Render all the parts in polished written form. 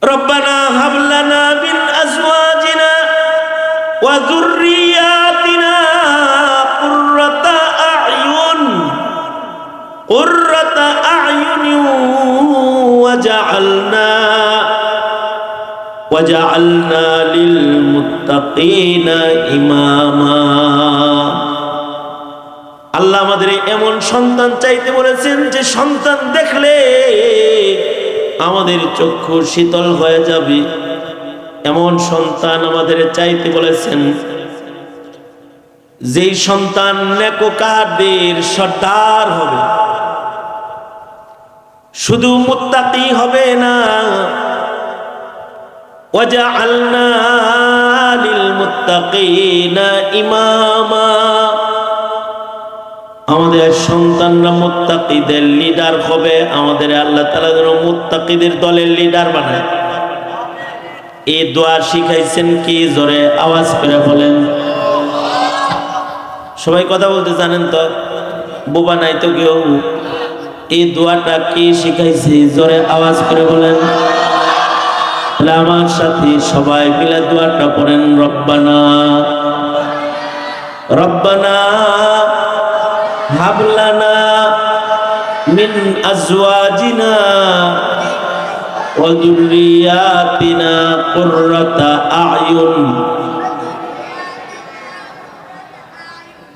রব্বানা হাব লানা মিন আজওয়াজিনা ওয়া যুররিয়াতিনা কুররাতা আ'য়ুন ওয়াজআলনা লিল মুত্তাকিনা ইমামা। আল্লাহ আমাদের এমন সন্তান চাইতে বলেছেন যে সন্তান দেখলে আমাদের চক্ষু শীতল হয়ে যাবে, এমন সন্তান আমাদের চাইতে বলেছেন যেই সন্তান নেককারদের সর্দার হবে, শুধু মুত্তাকি হবে না, ওয়াজআলনা লিল মুত্তাকিনা ইমামা, আমাদের সন্তানরা মুত্তাকিদের লিডার হবে। আমাদের আল্লাহ তাআলা যেন মুত্তাকিদের দলের লিডার বানায়। এই দোয়া শিখাইছেন কি? জোরে আওয়াজ করে বলেন। সবাই কথা বলতে জানেন তো? বোবা নাই তো কেউ? এই দোয়াটা কি শিখাইছি? জোরে আওয়াজ করে বলেন। তাহলে আমার সাথে সবাই মিলে দোয়াটা পড়েন। রব্বানা রব্বানা হাব লানা মিন আজওয়াজিনা ওয়া যুররিয়াতিনা কুররাতা আ'য়ুন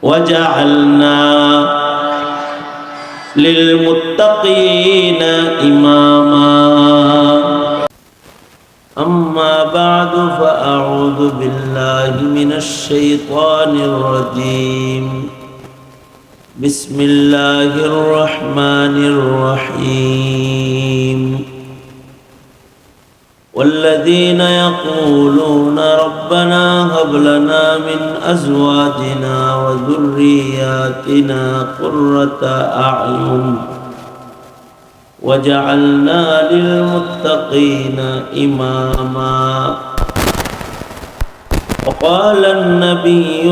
ওয়াজআলনা লিল মুত্তাকিনা ইমামা। আম্মা বা'দু ফাআউযু বিল্লাহি মিনাশ শাইতানির রাজীম। বিসমিল্লাহির রহমানির রহিম। والذين يقولون ربنا هب لنا من أزواجنا وذرياتنا قرة أعين وجعلنا للمتقين إماما. وقال النبي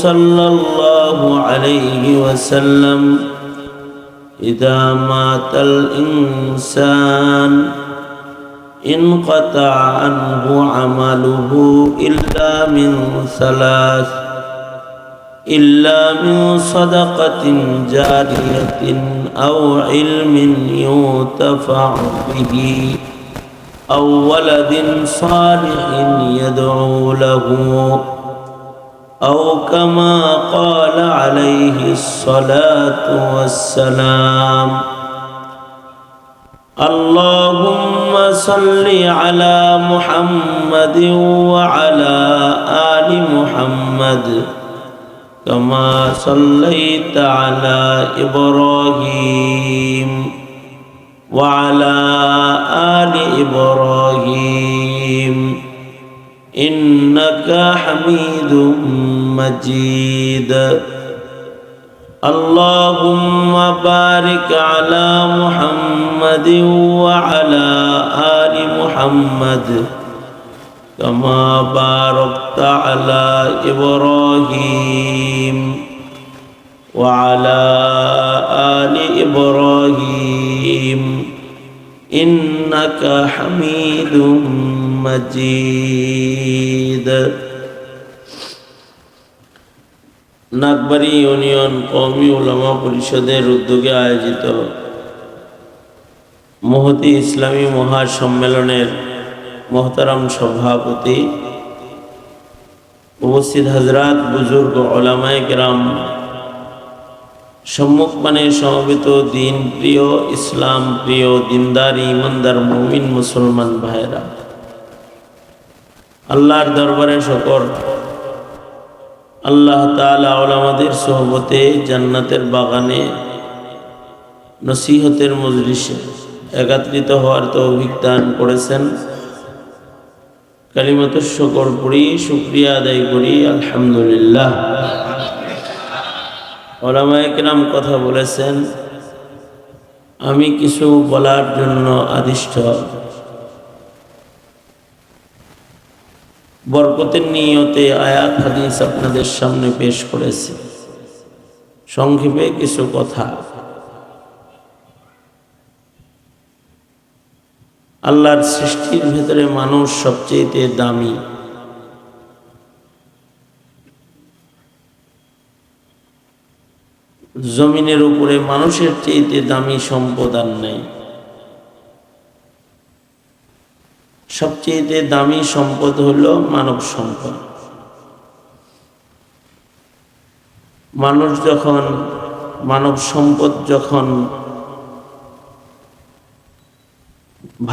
صلى الله عليه وسلم إذا مات الإنسان انقطع عنه عمله إلا من ثلاث: إلا من صدقة جارية أو علم ينتفع به أو ولد صالح يدعو له أو كما قال عليه الصلاة والسلام. اللهم صل على محمد وعلى آل محمد كما صليت على إبراهيم وعلى آل إبراهيم إنك حميد مجيد. اللهم بارك على محمد وعلى آل محمد كما باركت على إبراهيم وعلى آل إبراهيم إنك حميد مجيد. নাগবাড়ি ইউনিয়ন কওমি উলামা পরিষদের উদ্যোগে আয়োজিত মহতী ইসলামী মহাসম্মেলনের মোহতারাম সভাপতি, উপস্থিত হযরত, বুজুর্গ, উলামায়ে কেরাম, সম্মুখপানে সমবেত দিন প্রিয়, ইসলাম প্রিয়, দিনদার, ইমানদার মুমিন মুসলমান ভাইরা, আল্লাহর দরবারে শুকর। আল্লাহ তাআলা উলামাদের সোহবতে জান্নাতের বাগানে নসিহতের মজলিসে একত্রিত হওয়ার তৌফিক দান করেছেন। কালিমাতুশ শুকর পড়ি, শুকরিয়া আদায় করি, আলহামদুলিল্লাহ। উলামায়ে কেরাম কথা বলেছেন, আমি কিছু বলার জন্য আদিষ্ট। বরকতের নিয়তে আয়াত হাদিস আপনাদের সামনে পেশ করেছি। সংক্ষেপে কিছু কথা। আল্লাহর সৃষ্টির ভেতরে মানুষ সবচেয়ে দামি। জমিনের উপরে মানুষের চেয়ে দামি সম্পদ আর নেই। সবচেয়ে দামি সম্পদ হলো মানব সম্পদ। মানব সম্পদ যখন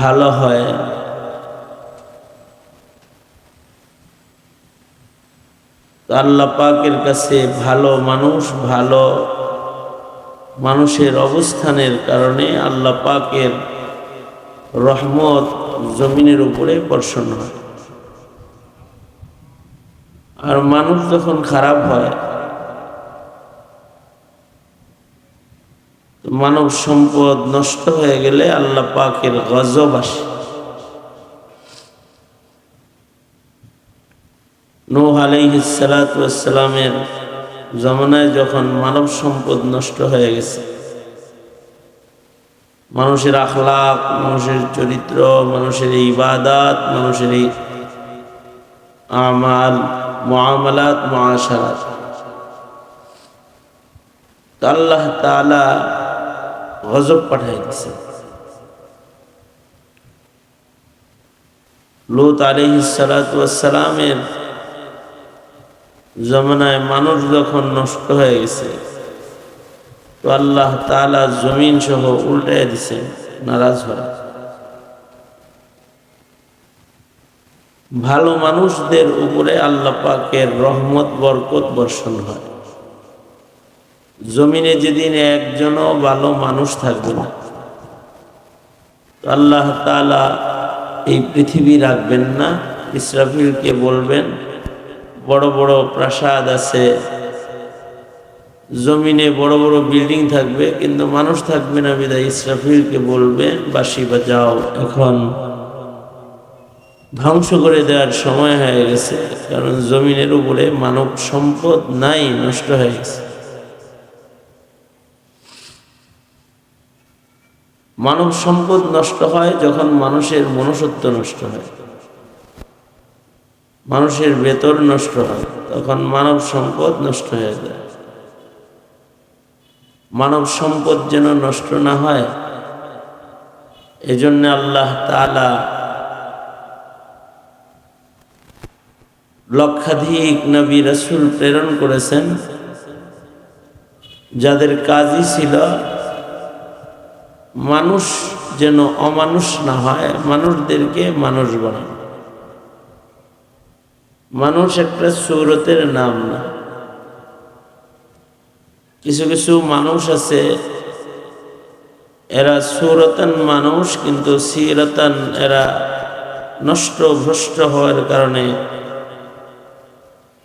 ভালো হয়, আল্লাহ পাকের কাছে ভালো মানুষের অবস্থানের কারণে আল্লাহ পাকের রহমত জমিনের উপরে বর্ষণ হয়। আর মানুষ যখন খারাপ হয়, মানব সম্পদ নষ্ট হয়ে গেলে আল্লাহ পাকের গজব আসে। নূহ আলাইহিস সালাতু ওয়াস সালামের জামানায় যখন মানব সম্পদ নষ্ট হয়ে গেছে, মানুষের আখলাক, মানুষের চরিত্র, মানুষের ইবাদত, মানুষের আমাল, মুআমালাত, মুআশারাত, আল্লাহ তাআলা গজব পাঠিয়ে দিয়েছে। লূত আলাইহিস সালাতু ওয়াস সালামের জামানায় মানুষ যখন নষ্ট হয়ে গেছে, তো আল্লাহ তাআলা জমিন সহ উল্টায় দিয়েছেন, নারাজ হয়। ভালো মানুষদের উপরে আল্লাহ পাকের রহমত বরকত বর্ষণ হয়। জমিনে যেদিন একজনও ভালো মানুষ থাকবে না, তো আল্লাহ তাআলা এই পৃথিবী রাখবেন না। ইসরাফিলকে বলবেন, বড় বড় প্রাসাদ আছে, জমিনে বড় বড় বিল্ডিং থাকবে, কিন্তু মানুষ থাকবে না। বিদায় ইসরাফিলকে বলবেন, বাঁশি বাজাও, এখন ধ্বংস করে দেওয়ার সময় হয়ে গেছে। কারণ জমিনের উপরে মানব সম্পদ নাই, নষ্ট হয়ে গেছে। মানব সম্পদ নষ্ট হয় যখন মানুষের মনুষ্যত্ব নষ্ট হয়, মানুষের ভেতর নষ্ট হয়, তখন মানব সম্পদ নষ্ট হয়ে যায়। মানব সম্পদ যেন নষ্ট না হয়, এজন্য আল্লাহ তাআলা লক্ষাধিক নবী রাসূল প্রেরণ করেছেন, যাদের কাজই ছিল মানুষ যেন অমানুষ না হয়, মানুষদেরকে মানুষ বানানো। মানুষ একটা সূরতের নাম না। কিছু কিছু মানুষ আছে, এরা সূরতান মানুষ, কিন্তু সিরাতান এরা নষ্ট ভ্রষ্ট হওয়ার কারণে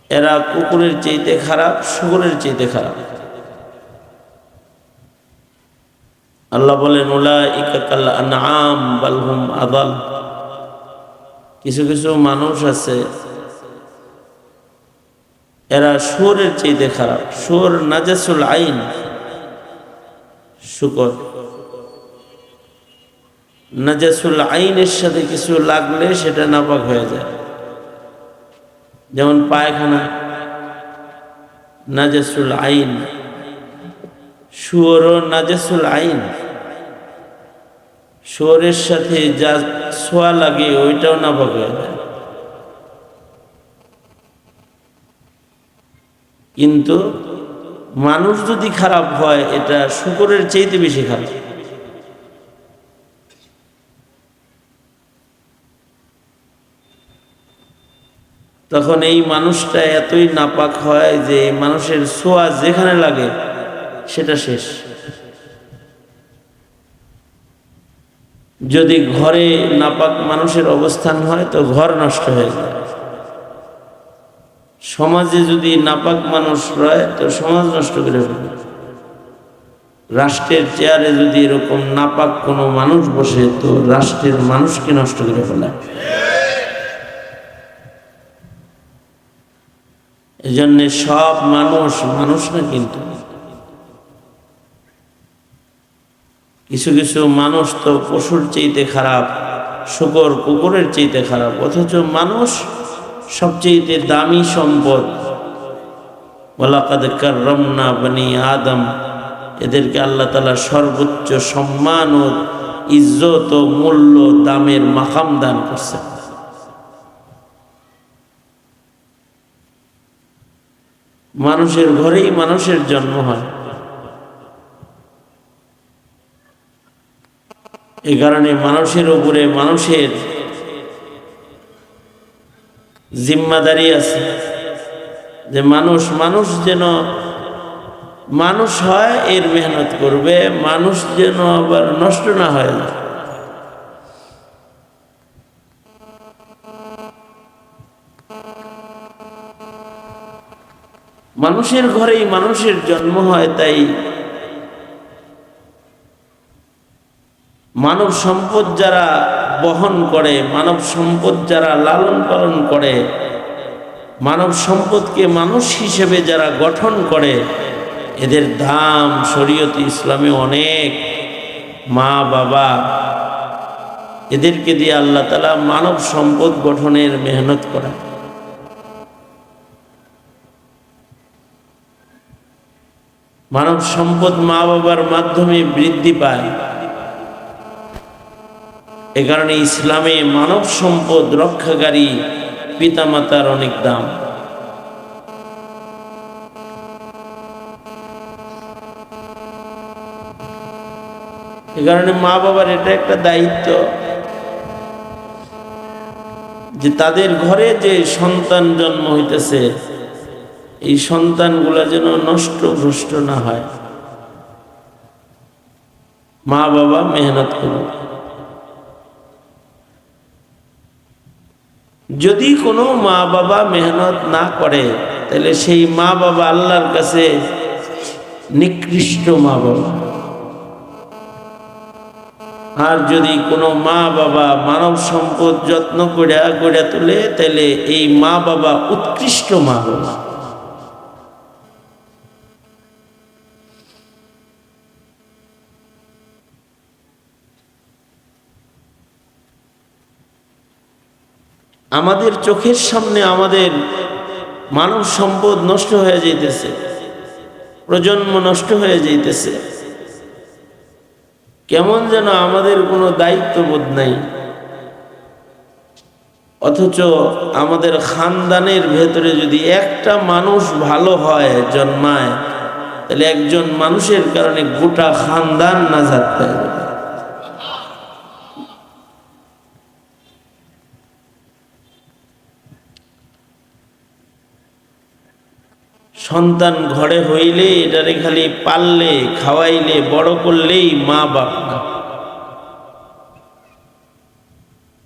এরা কুকুরের চাইতে খারাপ, শুকরের চাইতে খারাপ। আল্লাহ বলেন, উলাইকা কাল আনআম বাল হুম আদাল। কিছু কিছু মানুষ আছে, এরা শুয়োরের চাইতে খারাপ। শুয়োর নাজাসুল আইন, শুকর নাজাসুল আইনের সাথে কিছু লাগলে সেটা নাপাক হয়ে যায়। যেমন পায়খানা নাজাসুল আইন, শুয়োরও নাজাসুল আইন। শুয়োরের সাথে যা ছোঁয়া লাগে ওইটাও নাপাক হয়ে যায়। কিন্তু মানুষ যদি খারাপ হয়, এটা শুকরের চাইতে বেশি খারাপ। তখন এই মানুষটা এতই নাপাক হয় যে মানুষের ছোঁয়া যেখানে লাগে সেটা শেষ। যদি ঘরে নাপাক মানুষের অবস্থান হয়, তো ঘর নষ্ট হয়ে যায়। সমাজে যদি নাপাক মানুষ রয়, তো সমাজ নষ্ট করে ফেলে। রাষ্ট্রের চেয়ারে যদি এরকম নাপাক কোনো মানুষ বসে, তো রাষ্ট্রের মানুষকে নষ্ট করে ফেলে। এজন্য সব মানুষ মানুষ না, কিন্তু কিছু কিছু মানুষ তো পশুর চাইতে খারাপ। শুকর কুকুরের চাইতে খারাপ। অথচ মানুষ সবচেয়ে দামি সম্পদ। ওয়ালাকাদ কাররামনা বনি আদম, এদেরকে আল্লাহ তাআলা সর্বোচ্চ সম্মান ও ইজ্জত ও মূল্য দামের মাকাম দান করছেন। মানুষের ঘরেই মানুষের জন্ম হয়। এই কারণে মানুষের উপরে মানুষের জিম্মাদারি আছে যে মানুষ যেন মানুষ হয়, এর মেহনত করবে, মানুষ যেন আবার নষ্ট না হয়। মানুষের ঘরেই মানুষের জন্ম হয়, তাই মানব সম্পদ যারা বহন করে, মানব সম্পদ যারা লালন পালন করে, মানব সম্পদকে মানুষ হিসেবে যারা গঠন করে, এদের দাম শরীয়ত ইসলামে অনেক। মা বাবা, এদেরকে দিয়ে আল্লাহ তাআলা মানব সম্পদ গঠনের মেহনত করা। মানব সম্পদ মা বাবার মাধ্যমে বৃদ্ধি পায়। এ কারণে ইসলামে মানব সম্পদ রক্ষাকারী পিতামাতার অনেক দাম। এ কারণে মা বাবার এটা একটা দায়িত্ব যে তাদের ঘরে যে সন্তান জন্ম হইতেছে, এই সন্তানগুলা যেন নষ্ট ভ্রষ্ট না হয়। মা বাবা মেহনত করুন। যদি কোনো মা বাবা মেহনত না করে, তাহলে সেই মা বাবা আল্লাহর কাছে নিকৃষ্ট মা বাবা। আর যদি কোনো মা বাবা মানব সম্পদ যত্ন করে তোলে, তাহলে এই মা বাবা উৎকৃষ্ট মা বাবা। আমাদের চোখের সামনে আমাদের মানব সম্পদ নষ্ট হয়ে যাইতেছে, প্রজন্ম নষ্ট হয়ে যাইতেছে। কেমন যেন আমাদের কোনো দায়িত্ববোধ নাই। অথচ আমাদের খানদানের ভেতরে যদি একটা মানুষ ভালো হয়, জন্মায়, তাহলে একজন মানুষের কারণে গোটা খানদান নাজাত পেয়ে যাবে। সন্তান ঘরে হইলে এটারে খালি পাললে, খাওয়াইলে, বড় করলেই মা বাপ না।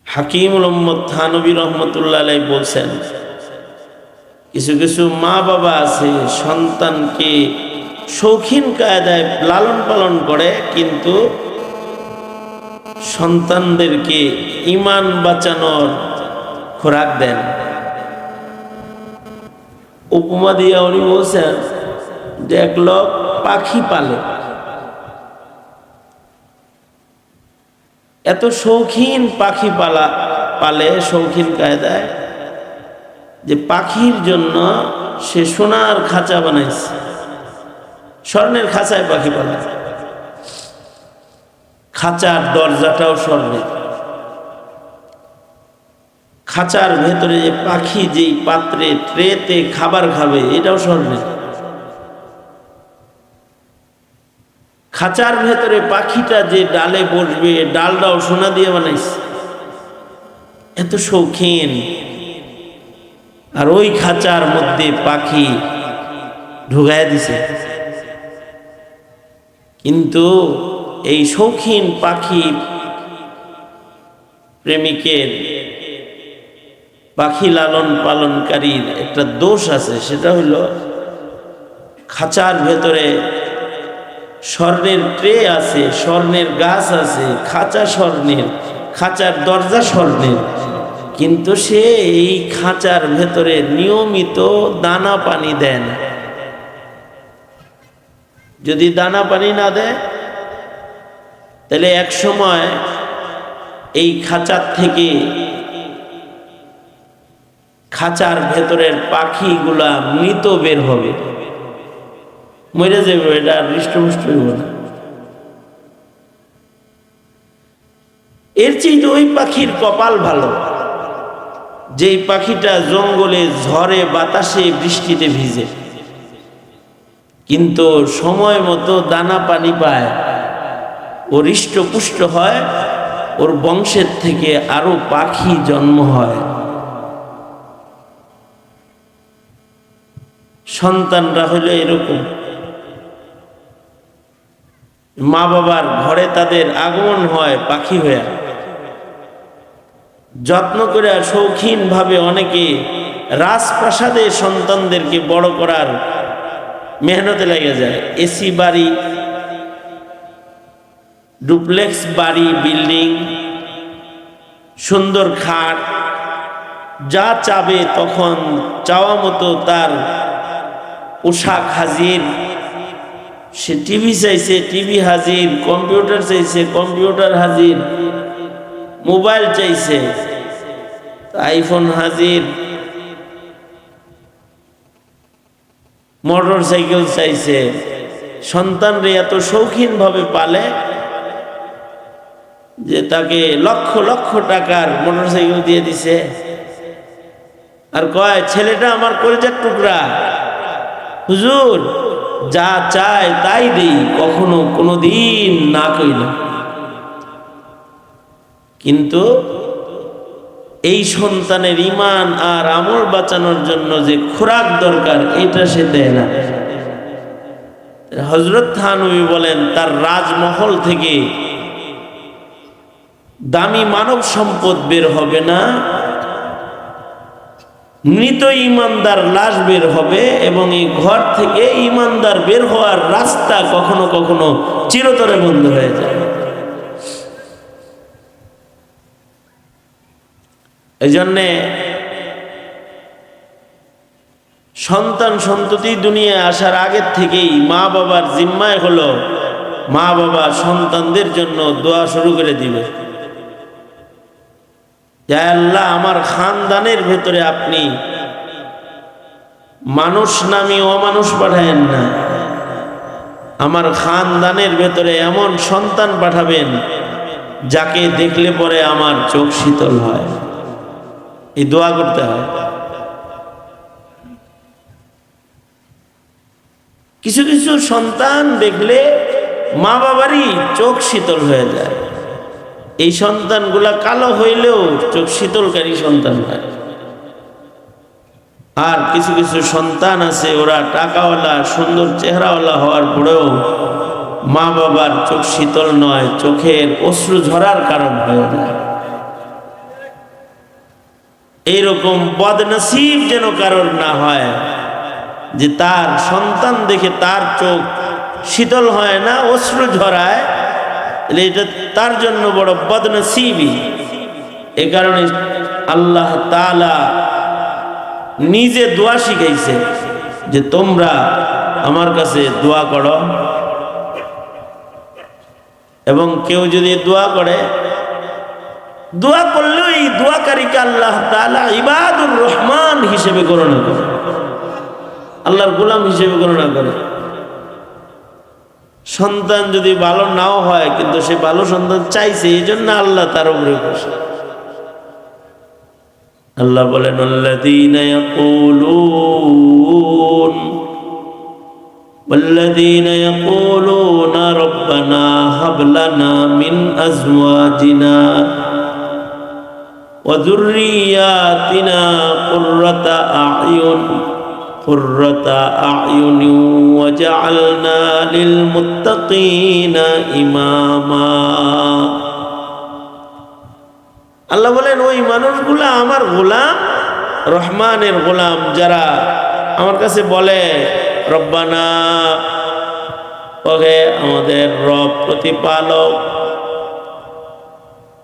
হাকিমুল উম্মত থানবী রহমতুল্লাহ আলাইহি বলছেন, কিছু কিছু মা বাবা আছে সন্তানকে শৌখিন কায়দায় লালন পালন করে, কিন্তু সন্তানদেরকে ঈমান বাঁচানোর খোরাক দেন। উপমা দিয়া উনি বলছেন যে এক লোক পাখি পালে, এত শৌখিন পাখি পালে শৌখিন কায়দায় যে পাখির জন্য সে সোনার খাঁচা বানাইছে, স্বর্ণের খাঁচায় পাখি পালে, খাঁচার দরজাটাও স্বর্ণের, খাঁচার ভেতরে যে পাখি যেই পাত্রে ট্রেতে খাবার খাবে এটাও স্বর্ণের, খাঁচার ভেতরে পাখিটা যে ডালে বসবে ডালটাও সোনা দিয়ে বানাইছে। এত শৌখিন, আর ওই খাঁচার মধ্যে পাখি ঢুকায় দিছে। কিন্তু এই শৌখিন পাখি প্রেমিকের, পাখি লালন পালনকারীর একটা দোষ আছে, সেটা হলো খাঁচার ভেতরে স্বর্ণের ট্রে আছে, স্বর্ণের গাছ আছে, খাঁচা স্বর্ণের, খাঁচার দরজা স্বর্ণের, কিন্তু সে এই খাঁচার ভেতরে নিয়মিত দানা পানি দেন। যদি দানা পানি না দেয়, তাহলে এক সময় এই খাঁচার থেকে খাঁচার ভেতরের পাখিগুলা মৃত বের হবে, মরে যাবে, এটা হৃষ্টপুষ্ট হইব না। এর চেয়ে ওই পাখির কপাল ভালো, যেই পাখিটা জঙ্গলে ঝড়ে বাতাসে বৃষ্টিতে ভিজে, কিন্তু সময় মতো দানা পানি পায়, ও হৃষ্টপুষ্ট হয়, ওর বংশের থেকে আরো পাখি জন্ম হয়। সন্তানরা হইল এরকম, মা বাবার ঘরে তাদের আগমন হয় পাখি হয়ে। যত্ন করে শৌখিন ভাবে অনেকে রাজপ্রাসাদে সন্তানদেরকে বড় করার মেহনতে লেগে যায়। এসি বাড়ি, ডুপ্লেক্স বাড়ি, বিল্ডিং, সুন্দর খাট, যা চাবে তখন চাওয়া মতো তার পোশাক হাজির, সে টিভি চাইছে টিভি হাজির, কম্পিউটার চাইছে কম্পিউটার হাজির, মোবাইল চাইছে আইফোন হাজির, মোটর সাইকেল চাইছে। সন্তানরে এত শৌখিন ভাবে পালে যে তাকে লক্ষ লক্ষ টাকার মোটর সাইকেল দিয়ে দিছে, আর কয় ছেলেটা আমার কলিজার টুকরা, হুজুর যা চায় তাই দেই, কখনো কোনোদিন না কই না। কিন্তু এই সন্তানের ঈমান আর আমল বাঁচানোর জন্য যে খোরাক দরকার এটা সে দেয় না। হযরত থানবী বলেন, তার রাজমহল থেকে দামি মানব সম্পদ বের হবে না, মৃত ইমানদার লাশ বের হবে, এবং এই ঘর থেকে ইমানদার বের হওয়ার রাস্তা কখনো কখনো চিরতরে বন্ধ হয়ে যায়। এই জন্যে সন্তান সন্ততি দুনিয়ায় আসার আগের থেকেই মা বাবার জিম্মায় হলো মা বাবা সন্তানদের জন্য দোয়া শুরু করে দিবে, যে আল্লাহ আমার খানদানের ভেতরে আপনি মানুষ নামি অমানুষ পাঠায়েন না, আমার খানদানের ভেতরে এমন সন্তান পাঠাবেন যাকে দেখলে পরে আমার চোখ শীতল হয়। এই দোয়া করতে হয়। কিছু কিছু সন্তান দেখলে মা বাবারই চোখ শীতল হয়ে যায়। এই সন্তানগুলা কালো হইলেও চোখ শীতলকারী সন্তান হয়। আর কিছু কিছু সন্তান আছে, ওরা টাকাওয়ালা সুন্দর চেহারাওয়ালা হওয়ার পরেও মা বাবার চোখ শীতল নয়, চোখের অশ্রু ঝরার কারণ হয়ে যায়। এইরকম বদনসিব যেন কারোর না হয় যে তার সন্তান দেখে তার চোখ শীতল হয় না, অশ্রু ঝরায়, এটা তার জন্য বড় বদনসিবই। এ কারণে আল্লাহ তাআলা নিজে দোয়া শিখাইছে যে তোমরা আমার কাছে দোয়া করো, এবং কেউ যদি দোয়া করে, দোয়া করলেও এই দোয়াকারীকে আল্লাহ তাআলা ইবাদুর রহমান হিসেবে গণনা করে, আল্লাহর গোলাম হিসেবে গণনা করে। সন্তান যদি ভালো নাও হয়, কিন্তু সে ভালো সন্তান চাইছে, এই জন্য আল্লাহ তার উপরে খুশি। আল্লাহ বলেন, আল্লাযীনা ইয়াকুলুন والذين يقولون ربنا هب لنا من أزواجنا وذرياتنا قرة أعين وجعلنا للمتقين إماما। আল্লাহ বলেন, ওই মানুষগুলা আমার গোলাম, রহমানের গোলাম, যারা আমার কাছে বলে রব্বানা, ওহে আমাদের রব প্রতিপালক,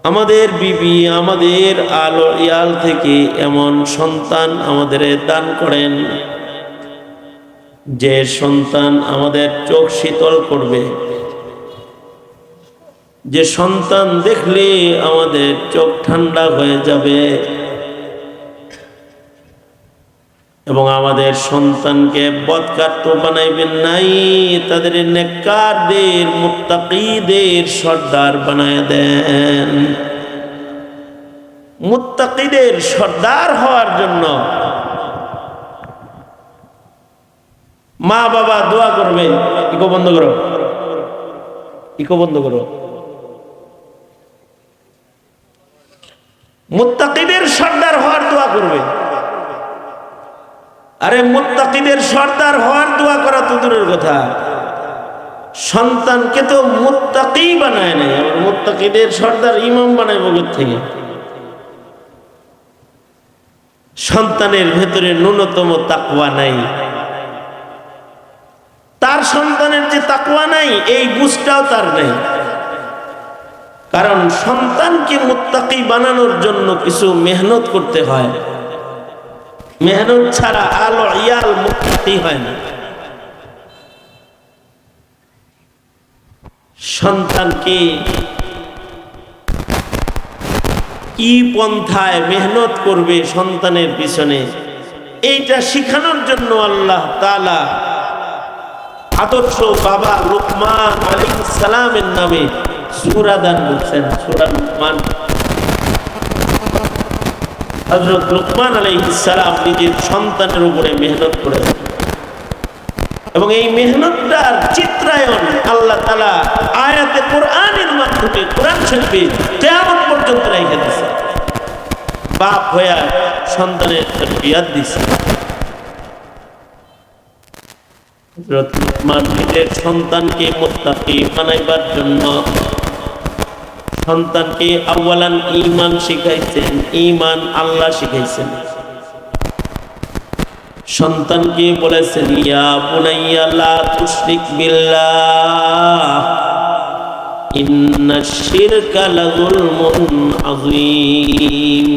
আমাদের বিবি, আমাদের আলো ইয়াল থেকে এমন সন্তান আমাদের দান করেন যে সন্তান আমাদের চোখ শীতল করবে, যে সন্তান দেখলে আমাদের চোখ ঠান্ডা হয়ে যাবে এবং আমাদের সন্তানকে বদকার তো বানাইবেন নাই, তাদের নেককারদের মুত্তাকিদের সর্দার বানায় দেন। মুত্তাকিদের সর্দার হওয়ার জন্য মা বাবা দোয়া করবে। ইকো বন্ধ করো, ইকো বন্ধ করো। মুত্তাকিদের সর্দার হওয়ার দোয়া করবে। আরে মুত্তাকিদের সর্দার হওয়ার দোয়া করা তো দূরের কথা, সন্তানকে তো মুত্তাকি বানায় নাই, মুত্তাকিদের সর্দার ইমাম বানায় বগর থেকে। সন্তানের ভেতরে ন্যূনতম তাকওয়া নাই, তার সন্তানের যে তাকওয়া নাই এই বুঝটাও তার নেই। কারণ সন্তানকে মুত্তাকি বানানোর জন্য কিছু মেহনত করতে হয়, মেহনত ছাড়া আলো ইয়াল মুত্তাকি হয় না। সন্তানকে কি পন্থায় মেহনত করবে সন্তানের পিছনে, এইটা শিখানোর জন্য আল্লাহ তাআলা আদর্শ বাবা লুকমান আলাইহিস সালামের নামে সূরা দান করছেন। সূরা লুকমান, হযরত লুকমান আলাইহিস সালাম নিজের সন্তানের উপরে মেহনত করেছেন এবং এই মেহনতটার চিত্রায়ন আল্লাহ তাআলা আয়াতে কোরআনের মাধ্যমে কোরআন শরীফে কিয়ামত পর্যন্ত রেখে দিয়েছেন। বাপ হয়ে সন্তানের তরবিয়ত দিয়েছেন। হযরত লুকমান নিজের সন্তানকে মুত্তাকি বানাইবার জন্য সন্তানকে আউয়ালান ঈমান শিখাইছেন, ঈমান আল্লাহ শিখাইছেন। সন্তানকে বলেছেন ইয়া বুনাইয়া লা তুশরিক বিল্লাহ ইন্নাশ শিরকা লাযুলমুন আযীম।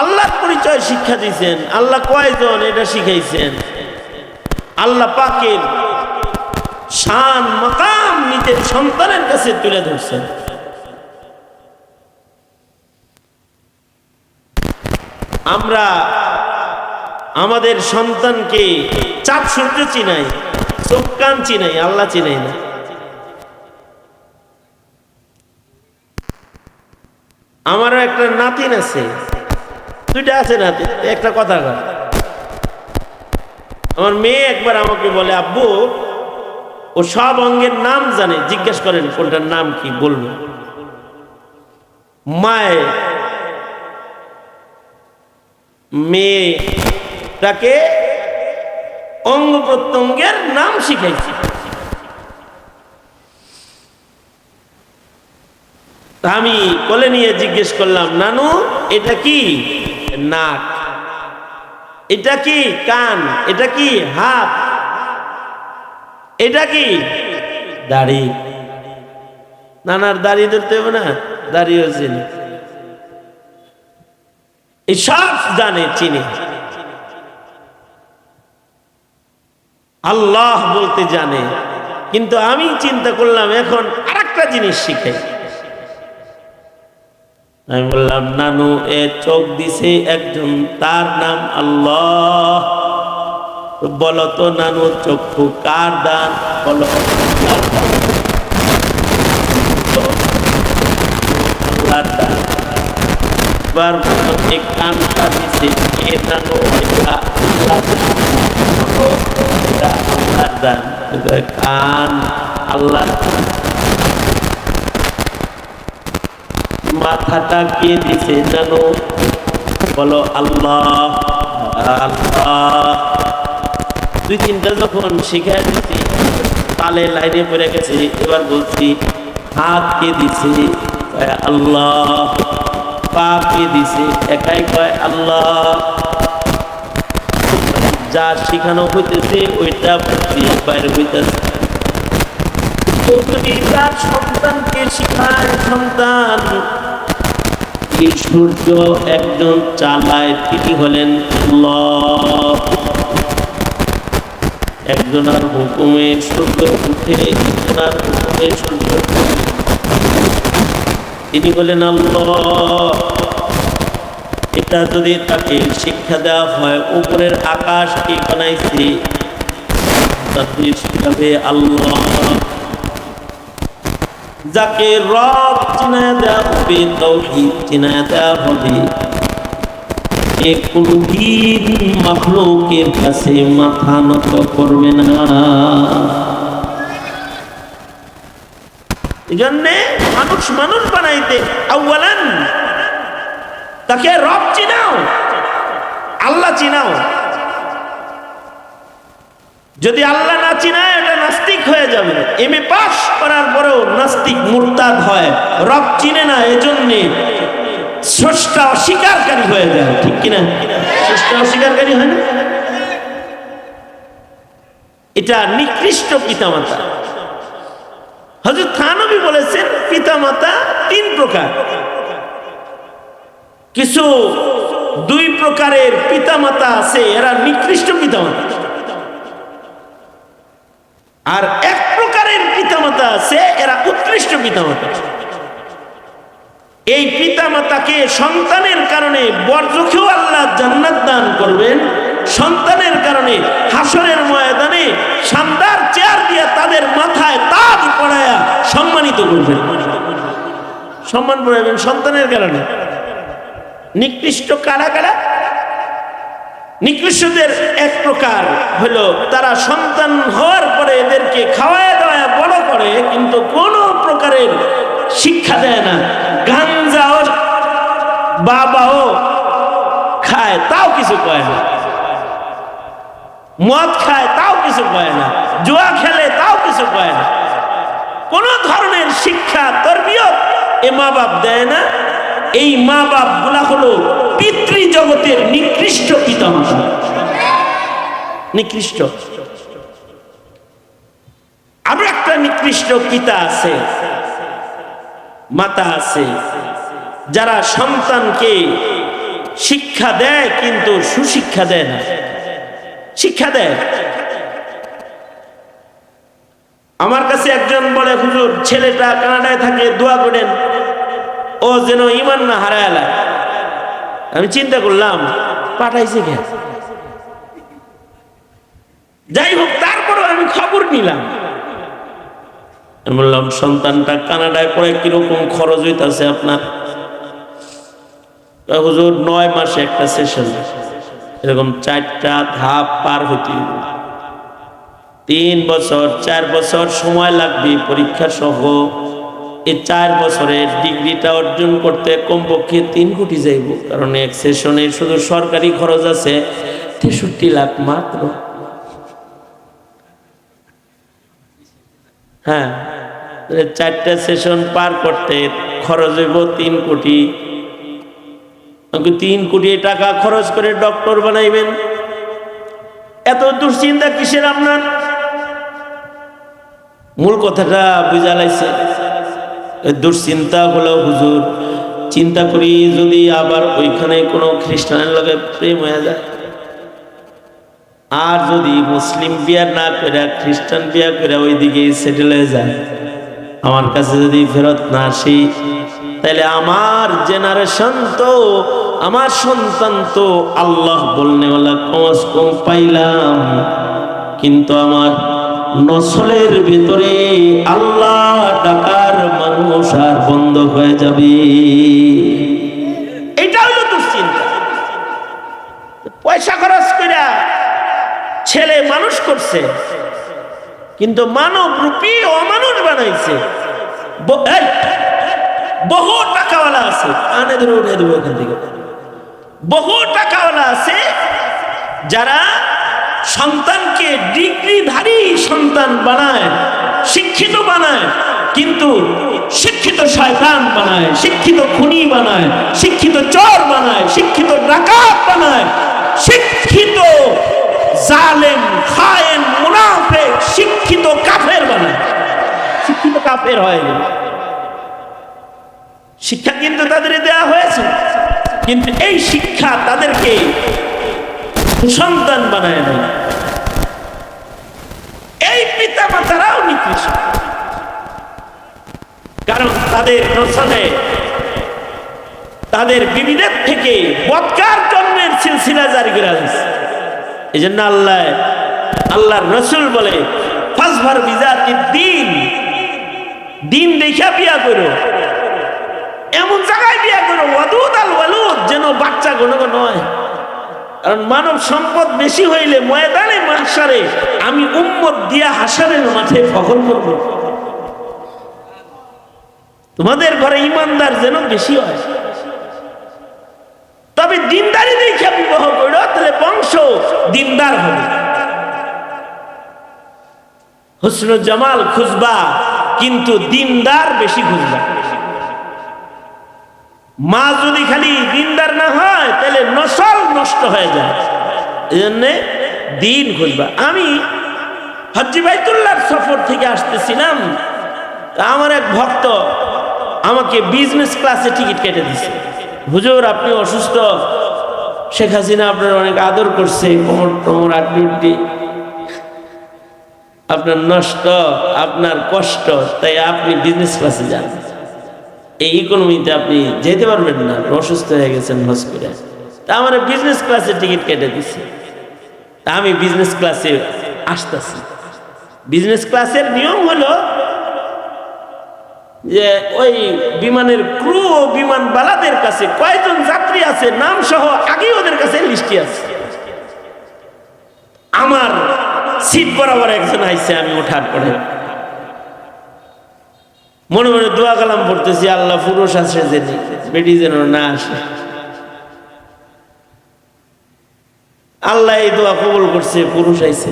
আল্লাহর পরিচয় শিক্ষা দিয়েছেন। আল্লাহ কয়জন এটা শিখাইছেন। আল্লাহ পাকের শান মাকাম নিজের সন্তানের কাছে তুলে ধরছেন। আমরা আমাদের সন্তানকে চাঁদ সূর্য চিনাই, চোখ কান চিনাই, আল্লাহ চিনাই না। আমারও একটা নাতিন আছে, দুইটা আছে নাতিন, একটা কথা কয়। আমার মেয়ে একবার আমাকে বলে আব্বু ও সব অঙ্গের নাম জানে, জিজ্ঞেস করেন কোনটার নাম কি বলবো। মায়ে মেয়েটাকে অঙ্গ প্রত্যঙ্গের নাম শিখাইছি। আমি কোলে নিয়ে জিজ্ঞেস করলাম নানু এটা কি নাক, এটা কি কান, এটা কি হাত, এটা কি দাড়ি। নানার দাড়ি ধরতে হবে না, দাড়িও চিনি, এই সব জানে চিনি। আল্লাহ বলতে জানে, কিন্তু আমি চিন্তা করলাম এখন আরেকটা জিনিস শিখাই। আমি বললাম নানু এ চোখ দিছে একজন, তার নাম আল্লাহ। বলো তো নানু চক্ষু কার দান, বলো আল্লাহর দান। এবার এক কানটা দিছে এ নানু এটা আল্লাহর দান, কান আল্লাহ। মাথাটা কে দিছে জানো, বলো আল্লাহ আল্লাহ। দুই তিনটা যখন শিখাই দিচ্ছি তালে লাইনে পড়ে গেছে। এবার বলছি হাত কে দিছে, আল্লাহ। পা কে দিছে, একাই কয় আল্লাহ। যা শিখানো হইতেছে ওইটা বাইরে হইতেছে। তার সন্তানকে শিখায় সন্তান এই সূর্য একজন চালায়, তিনি হলেন আল্লাহ। একজনের হুকুমে সূর্য উঠে, একজনের হুকুমে সূর্য উঠে। তিনি বলেন, আল্লাহ, এটা যদি তাকে শিক্ষা দেওয়া হয় উপরের আকাশ কি বানাইছি, তাকে শিখাবে আল্লাহ। যাকে রব চিনায়া দেওয়া হবে, তাওহীদ চিনায়া দেওয়া হবে, এ কোনদিন মাখলুকের কাছে মাথা নত করবে না। এজন্যে মানুষ মানুষ বানাইতে আউয়ালান তাকে রব চিনাও, আল্লাহ চিনাও। যদি আল্লাহ না চিনায় এটা নাস্তিক হয়ে যাবে। এমএ পাস করার পরেও নাস্তিক মুরতাদ হয়, রব চিনে না, এজন্যে স্রষ্টা অস্বীকারী হয়ে যায়। ঠিক কিনা? স্রষ্টা অস্বীকারী হয় না? এটা নিকৃষ্ট পিতামাতা। হযরত থানবী বলেছেন পিতামাতা তিন প্রকার। কিছু দুই প্রকারের পিতামাতা আছে, এরা নিকৃষ্ট পিতামাতা। আর এক প্রকারের পিতামাতা আছে, এরা উৎকৃষ্ট পিতামাতা। এই পিতামাতাকে সন্তানের কারণে বরজখেও আল্লাহ জান্নাত দান করবেন, সন্তানের কারণে হাসরের ময়দানে শানদার চেয়ার দিয়ে তাদের মাথায় তাজ পরায়া সম্মানিত করবেন, সম্মান পড়াবেন সন্তানের কারণে। নিকৃষ্ট কারা কারা? নিকৃষ্টদের এক প্রকার হলো তারা সন্তান হওয়ার পরে এদেরকে খাওয়ায় দাওয়ায় বড় করে, কিন্তু কোন প্রকারের শিক্ষা দেয় না। গাঞ্জাও বাবাও খায়, তাও কিছু কয় না। মদ খায়, তাও কিছু কয় না। জুয়া খেলে, তাও কিছু কয় না। কোন ধরনের শিক্ষা তরবিয়ত এ মা বাপ দেয় না। এই মা বাপ গুলা হলো পিতৃ জগতের নিকৃষ্ট পিতামাতা, নিকৃষ্ট। আরো একটা নিকৃষ্ট পিতা আছে, মাতা আছে, যারা সন্তানকে শিক্ষা দেয় কিন্তু সুশিক্ষা দেয় না। শিক্ষা দেয়। আমার কাছে একজন বলে, হুজুর ছেলেটা কানাডায় থাকে, দোয়া করেন ও যেন ঈমান না হারায়। আমি চিন্তা করলাম পাঠাইছে কে, যাই হোক তারপরে আমি খবর নিলাম। আমি বললাম সন্তানটা কানাডায় পড়ে কিরকম খরচ হইতাছে আপনার? হুজুর 9 মাসে একটা সেশন, এরকম 4টা ধাপ পার হতে 3 বছর 4 বছর সময় লাগবে পরীক্ষা সহ। এই 4 বছরের ডিগ্রিটা অর্জন করতে কমপক্ষে 3 কোটি যাইব, কারণ এক সেশনে শুধু সরকারি খরচ আছে 63 লাখ মাত্র। হ্যাঁ, 4টা সেশন পার করতে খরচ হইব 3 কোটি। 3 কোটি টাকা খরচ করে ডক্টর বানাইবেন, এত দুশ্চিন্তা কিসের আপনার? মূল কথাটা বুঝা লাইছে। দুশ্চিন্তা হলো হুজুর চিন্তা করি যদি আবার ওইখানে কোনো খ্রিস্টানের লগে প্রেম হয়ে যায়, আর যদি মুসলিম বিয়া না করে খ্রিস্টান বিয়া করে ওইদিকে সেটেল হয়ে যায়, আমার কাছে যদি ফেরত না আসি, তাহলে আমার জেনারেশন তো, আমার সন্তান তো আল্লাহ বলনে ওলা কমস কম পাইলাম, কিন্তু আমার নসলের ভিতরে আল্লাহ ডাকার মানুষ আর বন্ধ হয়ে যাবে। এটা হলো দুশ্চিন্তা। পয়সা খরচ করে ছেলে মানুষ করছে, কিন্তু মানব রূপী অমানুষ বানাইছে। বহু টাকাওয়ালা আছে, আনে ধরে উঠে দেবো ওখান থেকে। বহু টাকাওয়ালা আছে যারা সন্তানকে ডিগ্রিধারী সন্তান বানায়, শিক্ষিত বানায়, কিন্তু শিক্ষিত শয়তান বানায়, শিক্ষিত খুনি বানায়, শিক্ষিত চোর বানায়, শিক্ষিত ডাকাত বানায়, শিক্ষিত জালেম খায়েন মুনাফিক শিক্ষিত কাফের বানায়। শিক্ষিত কাফের হয়ে গেল। শিক্ষা কিন্তু তাদের দেওয়া হয়েছে, কিন্তু এই শিক্ষা তাদেরকে সন্তান বানায় না। পিতামাতারাও নিকৃষ্ট, কারণ তাদের নসলে তাদের বিবিদের থেকে বৎকার জন্মের সিলসিলা জারি করে আছে। এই জন্য আল্লাহর রসুল বলে ফাসভার বিজাতিদ দ্বীন, দিন দেখা বিয়া করো, এমন জায়গায় বিয়া করো ওয়াদুদ আল ওয়ালুদ, যেন বাচ্চা ঘন ঘন হয়। কারণ মানব সম্পদ বেশি হইলে ময়দানে মাহশারে আমি উম্মত দিয়া হাসারের মাঠে ফখর করব। তোমাদের ঘরে ইমানদার যেন বেশি হয়, তবে দিনদারি দেখে বিবাহ করো, তাহলে বংশ দিনদার হবে। হুসন জামাল খুঁজবা, কিন্তু দিনদার বেশি খুঁজবা। মা যদি খালি দিনদার না হয় তাহলে নসল নষ্ট হয়ে যায়। এই জন্য দিন খুঁজবা। আমি হজ্জি বাইতুল্লাহর সফর থেকে আসতেছিলাম, আমার এক ভক্ত আমাকে বিজনেস ক্লাসে টিকিট কেটে দিছে। হুজুর আপনি অসুস্থ, শেখ হাসিনা আপনার অনেক আদর করছে, কোমর টোমর আড্ডি আপনার নষ্ট, আপনার কষ্ট, তাই আপনি বিজনেস ক্লাসে যান, এই ইকোনমিতে আপনি যেতে পারবেন না, অসুস্থ হয়ে গেছেন হসপিটালে। তা আমার বিজনেস ক্লাসে টিকিট কেটে দিচ্ছে, তা আমি বিজনেস ক্লাসে আসতেছি। বিজনেস ক্লাসের নিয়ম হলো যে ওই বিমানের ক্রু ও বিমান বালাদের কাছে কয়জন যাত্রী আছে নাম সহ আগেই ওদের কাছে লিস্টি আছে। আমার সিট বরাবর একজন আইছে, আমি ওঠার পরে মনে মনে দোয়া কালাম পড়তেছি, আল্লাহ পুরুষ আসে যে বেটি যেন না আসে। আল্লাহ এই দোয়া কবুল করছে, পুরুষ আইছে।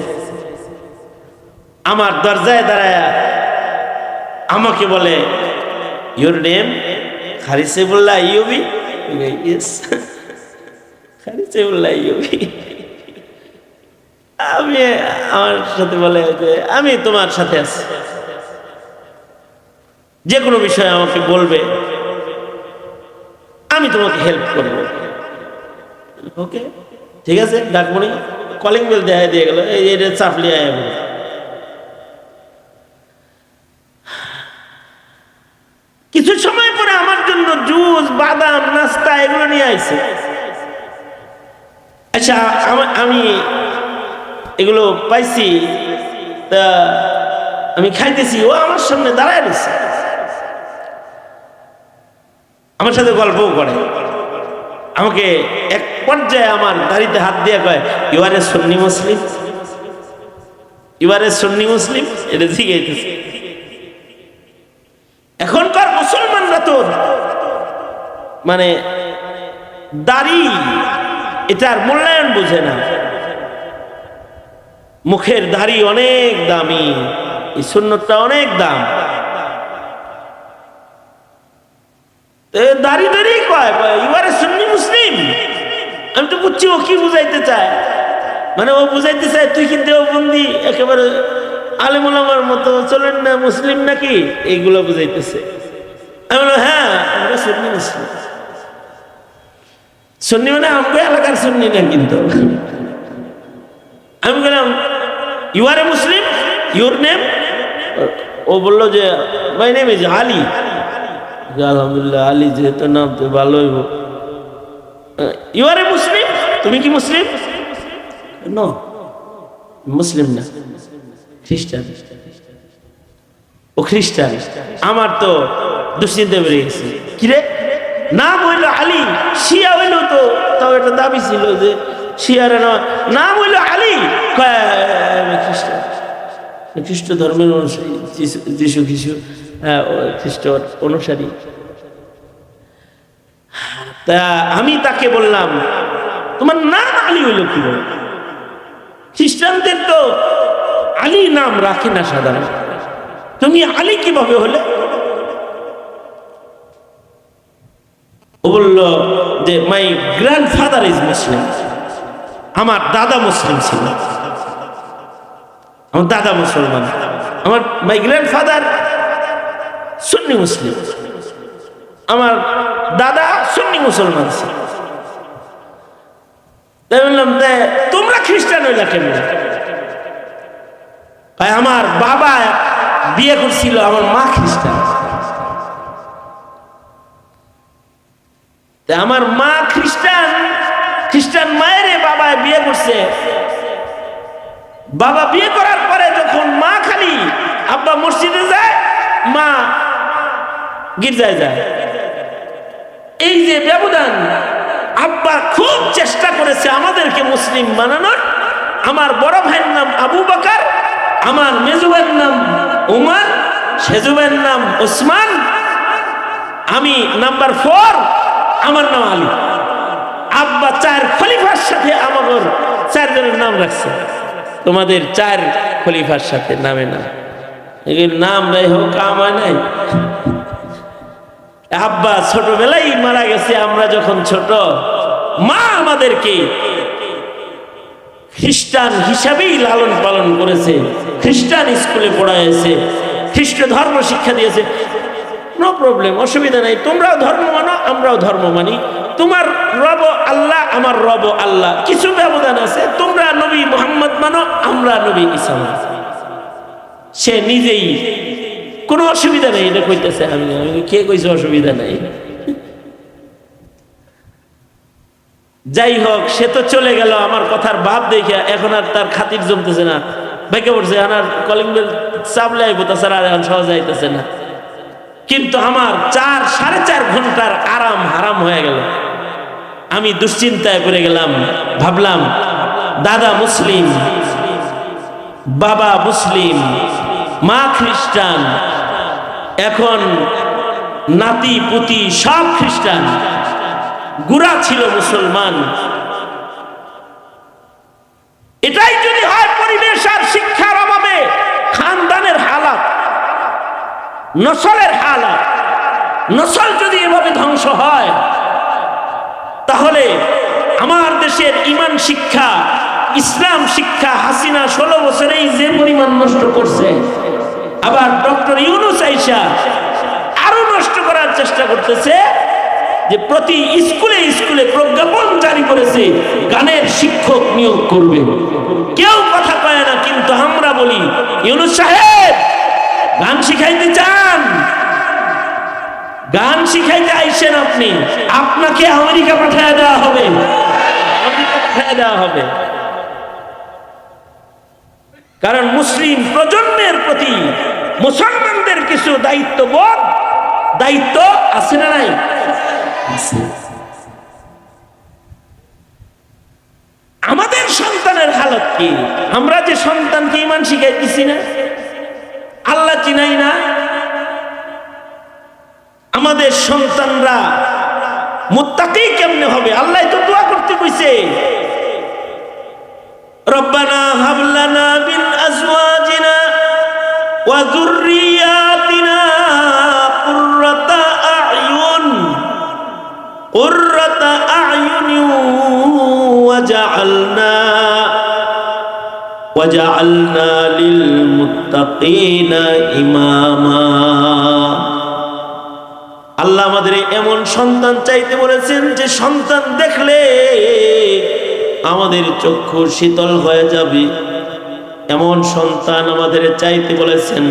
আমার দরজায় দাঁড়ায় আমাকে বলে ইউর নেম খারিসেবুল্লাহ ইউবি। ইয়েস, খারিসেবুল্লাহ ইউবি। আমি আমার সাথে বলে যে আমি তোমার সাথে আছি, যে কোনো বিষয়ে আমাকে বলবে, আমি তোমাকে হেল্প করব। ওকে ঠিক আছে, ডাকমণি কলিং বেল দেখাই দিয়ে গেল, এই চাপলি আয়। কিছু সময় পরে আমার জন্য জুস, বাদাম, নাস্তা এগুলো নিয়ে আইছে। আচ্ছা আমি এগুলো পাইছি, তা আমি খাইতেছি, ও আমার সামনে দাঁড়ায় রয়েছে, আমার সাথে গল্পও করে। আমাকে এক পর্যায়ে আমার দাড়িতে হাত দিয়ে কয়, you are A Sunni Muslim, you are এ সুন্নি মুসলিম, এটা জিজ্ঞাসা। এখনকার মুসলমানরা তো মানে দাড়ি এটার মূল্যায়ন বুঝে না। মুখের দাড়ি অনেক দামি, এই সুন্নতটা অনেক দাম। দাড়ি দাড়ি কয় ইউ আর এ সুন্নি মুসলিম। আমি তো বুঝছি ও কি বুঝাইতে চায়, মানে ও বুঝাইতে চায় তুই কি দেওবন্দি একেবারে আলেম ওলামার মতো চলেন না, মুসলিম নাকি, এইগুলো বুঝাইতেছে। আমি বললাম হ্যাঁ আমরা সুন্নি মুসলিম। সুন্নি মানে আমাকে এলাকার সুন্নি না কিন্তু। আমি বললাম you are a Muslim, your name? ও বললো যে মাই নেম ইজ আলী। আলহামদুলিল্লাহ, আলী যেহেতু নাম তো ভালো হইব। ইউ আর এ মুসলিম, তুমি কি মুসলিম? নো, মুসলিম না, খ্রিস্টান। ও খ্রিস্টান। আমার তো দুশ্চিন্তা বেড়ে গেছে, কিরে নাম হইল আলী, শিয়া হইল তো তাও একটা দাবি ছিল যে শিয়ার নাম হইল আলী, খ্রিস্টান, খ্রিস্ট ধর্মের অনুসারী, যিশু খ্রিস্ট খ্রিস্ট অনুসারী। তা আমি তাকে বললাম তোমার নাম আলী হইল কি বল? খ্রিস্টানদের তো আলী নাম রাখে না সাধারণ, তুমি আলী কিভাবে হলে? ও বলল যে মাই গ্র্যান্ডফাদার ইজ মুসলিম, আমার দাদা মুসলিম ছিল, আমার দাদা মুসলমান, আমার মাই গ্র্যান্ডফাদার সুন্নি মুসলিম, আমার দাদা সুন্নি মুসলমান ছিল। তাই বললাম তোমরা খ্রিস্টান হইলা কেমন? ভাই আমার বাবা বিয়ে করছিল, আমার মা খ্রিস্টান। আমার মা খ্রিস্টান, খ্রিস্টান মায়ের বাবা বিয়ে করছে। বাবা বিয়ে করার পরে যখন মা খালি আব্বা মসজিদে যায়, মা গির্জায় যায়, এই যে ব্যবধান, আব্বা খুব চেষ্টা করেছে আমাদেরকে মুসলিম বানানোর। আমার বড় ভাইয়ের নাম আবু বকর, আমার মেজো ভাইয়ের নাম উমর, সেজো ভাইয়ের নাম ওসমান, আমি নাম্বার 4, আমার নাম আলী। আব্বা 4 খলিফার সাথে আমাদের 4 জনের নাম রাখছে। তোমাদের 4 খলিফার সাথে নামে না, এগুলো নাম যাই হোক আমার নাই। আব্বা ছোটবেলায় মারা গেছে, আমরা যখন ছোট। মা আমাদেরকে খ্রিস্টান হিসাবেই লালন পালন করেছে, খ্রিস্টান স্কুলে পড়াইছে, খ্রিস্ট ধর্ম শিক্ষা দিয়েছে। নো প্রবলেম, অসুবিধা নাই। তোমরাও ধর্ম মানো, আমরাও ধর্ম মানি। তোমার রব আল্লাহ, আমার রব আল্লাহ, কিছু ব্যবধান আছে। তোমরা নবী মুহাম্মদ মানো, আমরা নবী ঈসা মানি। সে নিজেই কোনো অসুবিধা নেই এটা কইতেছে। আমি কে কইছে অসুবিধা নাই? যাই হোক, সে তো চলে গেল। আমার কথার ভাব দেখে এখন আর তার খাতির জমতেছে না, বেঁকে পড়ছে। আর কলিং বেল চাপলে আইব, তাছাড়া আর এখন সহজ যাইতেছে না। কিন্তু আমার 4-4.5 ঘন্টার আরাম হারাম হয়ে গেল। আমি দুশ্চিন্তায় পড়ে গেলাম। ভাবলাম দাদা মুসলিম, বাবা মুসলিম, মা খ্রিস্টান, এখন নাতি পুতি সব খ্রিস্টান, গুড়া ছিল মুসলমান। এটাই যদি হয় পরিবেশ আর শিক্ষার অভাবে, খানদানের হালাত, নসলের হালাত, নসল যদি এভাবে ধ্বংস হয়, তাহলে আমার দেশের ঈমান শিক্ষা, ইসলাম শিক্ষা হাসিনা 16 বছরেই যে পরিমাণ নষ্ট করছে, আবার ডক্টর ইউনূস আইসা আরো নষ্ট করার চেষ্টা করতেছে। যে প্রতি স্কুলে স্কুলে প্রজ্ঞাপন জারি করেছে, গানের শিক্ষক নিয়োগ করবে। কেউ কথা কয় না, কিন্তু আমরা বলি, ইউনূস সাহেব গান শিখাইতে চান, গান শিখাইতে আইসেন আপনি, আপনাকে আমেরিকা পাঠিয়ে দেওয়া হবে, আমেরিকা পাঠিয়ে দেওয়া হবে। কারণ মুসলিম প্রজন্মের প্রতি মুসলমানদের কিছু দায়িত্ববোধ, দায়িত্ব আছে না নাই? আমাদের সন্তানের হালত কি? আমরা যে সন্তানকে ঈমান শিখাইতেছি না, আল্লাহ চিনাই না। আমাদের সন্তানরা মুত্তাকি কেমনে হবে? আল্লাহ তো দোয়া করতে কইছে, রব্বানা হাব লানা মিন আজওয়াজিনা ওয়া যুররিয়াতিনা কুররাতা আ'য়ুন ওয়াজআলনা লিল মুত্তাকিনা ইমামা। আল্লাহ আমাদের এমন সন্তান চাইতে বলেছেন যে সন্তান দেখলে আমাদের চক্ষু শীতল হয়ে যাবে। এমন সন্তান আমাদের চাইতে বলেছেন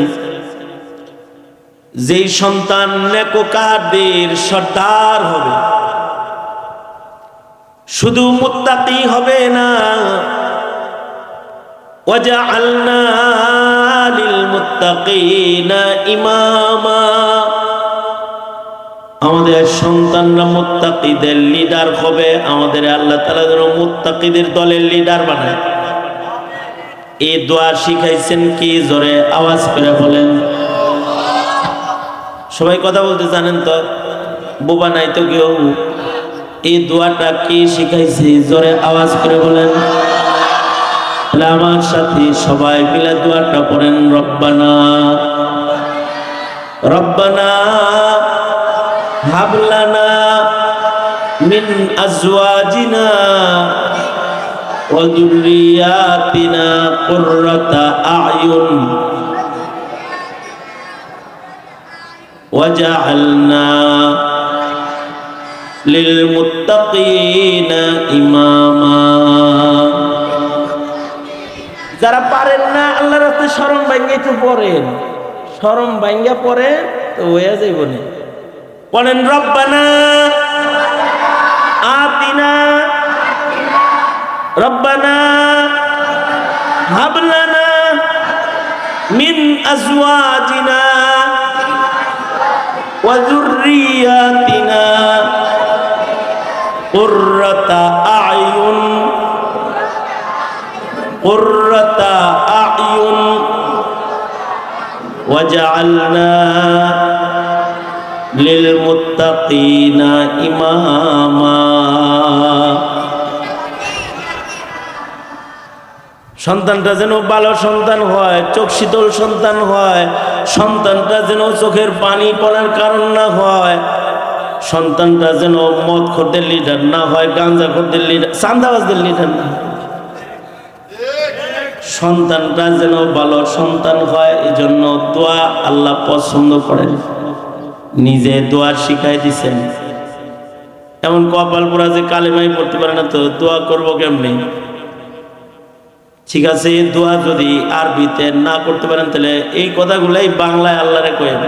যেই সন্তান নেককারদের সর্দার হবে। শুধু মুত্তাকি হবে না, ওয়াজআলনা লিল মুত্তাকিনা ইমামা। আমাদের সন্তানরা মুত্তাকিদের লিডার হবে। আমাদের আল্লাহ তাআলা যেন মুত্তাকিদের দলের লিডার বানায়। এই দোয়া শিখাইছেন কি? জোরে আওয়াজ করে বলেন। সবাই কথা বলতে জানেন তো? বোবা নাই তো কেউ? এই দোয়াটা কি শিখাইছে? জোরে আওয়াজ করে বলেন। তাহলে আমার সাথে সবাই মিলে দোয়াটা পড়েন। রব্বানা রব্বানা হাব লানা মিন আজওয়াজিনা ওয়া যুররিয়াতিনা কুররাতা আ'য়ুন ওয়াজআলনা লিল মুত্তাকিনা ইমামা। যারা পারেন না আল্লাহর রাস্তায় শরম ভাঙ্গে একটু পড়েন, শরম ভাঙ্গা পড়ে তো হয়ে যাইব না। পড়েন রব্বানা আতিনা রব্বানা হাবলানা মিন আজওয়াজিনা ওয়া যুররিয়াতিনা কুররাতা আয়ুন কুররাতা আয়ুন ওয়াজআলনা লিল মুত্তাকিনা ইমামা। সন্তানটা যেন ভালো সন্তান হয়, চোখ শীতল সন্তান হয়, সন্তানটা যেন চোখের পানি পড়ার কারণ না হয়, সন্তানটা যেন মদ খোরদের লিডার না হয়, গাঁজা খোরদের লিডার, চাঁদাবাজদের লিডার না হয়, সন্তানটা যেন ভালো সন্তান হয়। এই জন্য দোয়া আল্লাহ পছন্দ করেন, নিজে দোয়া শিখাই দিছেন। এমন কপাল পোড়া যে কালেমাই পড়তে পারে না, তো দোয়া করবো কেমনি? ঠিক আছে, দোয়া যদি আরবিতে না করতে পারেন তাহলে এই কথাগুলাই বাংলায় আল্লাহরে কয়েন,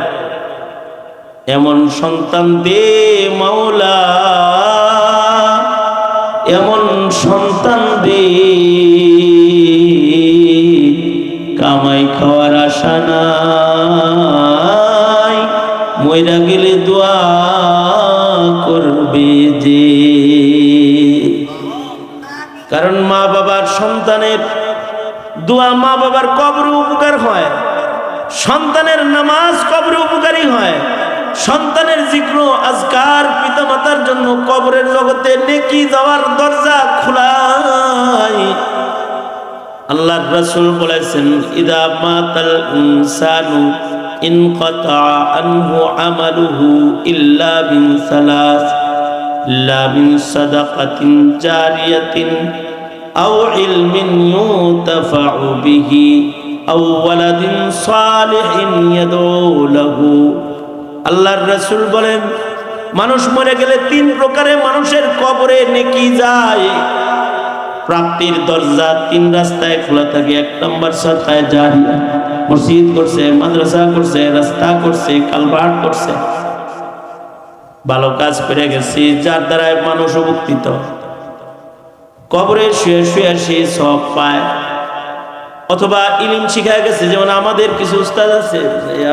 এমন সন্তান দে মাওলা, এমন সন্তান দে কামাই খাওয়ার আশা নাই, মইরা গেলে দোয়া করবে যে। কারণ মা বাবার সন্তানের দোয়া মা বাবার কবরে উপকার হয়, সন্তানের নামাজ কবরে উপকারী হয়, সন্তানের জিক্র আজকার পিতামাতার জন্য কবরের জগতে নেকি যাওয়ার দরজা খোলায়। আল্লাহর রাসূল বলেছেন, ইদা মাতাল ইনসানু ইনকাতা আনহু আমালুহু ইল্লা মিন সালাস, লা মিন সাদাকাতিন জারিয়াতিন আও ইলমিন ইউতাফাউ বিহি আও ওয়ালাদিন সালিহিন ইয়াদউ লাহু। আল্লাহর রাসূল বলেন, মানুষ মরে গেলে তিন প্রকারে মানুষের কবরে নেকি যায়, প্রাপ্তির দরজা তিন রাস্তায় খোলা থাকে। এক নম্বর সাদাকায়ে জারিয়া, মসজিদ করছে, মাদ্রাসা করছে, রাস্তা করছে, কালভার্ট করছে, ভালো কাজ করে গেছে, যার দ্বারা মানুষ উপকৃত, কবরে শুয়ে শুয়ে সে সব পায়। অথবা ইলম শিখায় গেছে, যেমন আমাদের কিছু উস্তাদ আছে,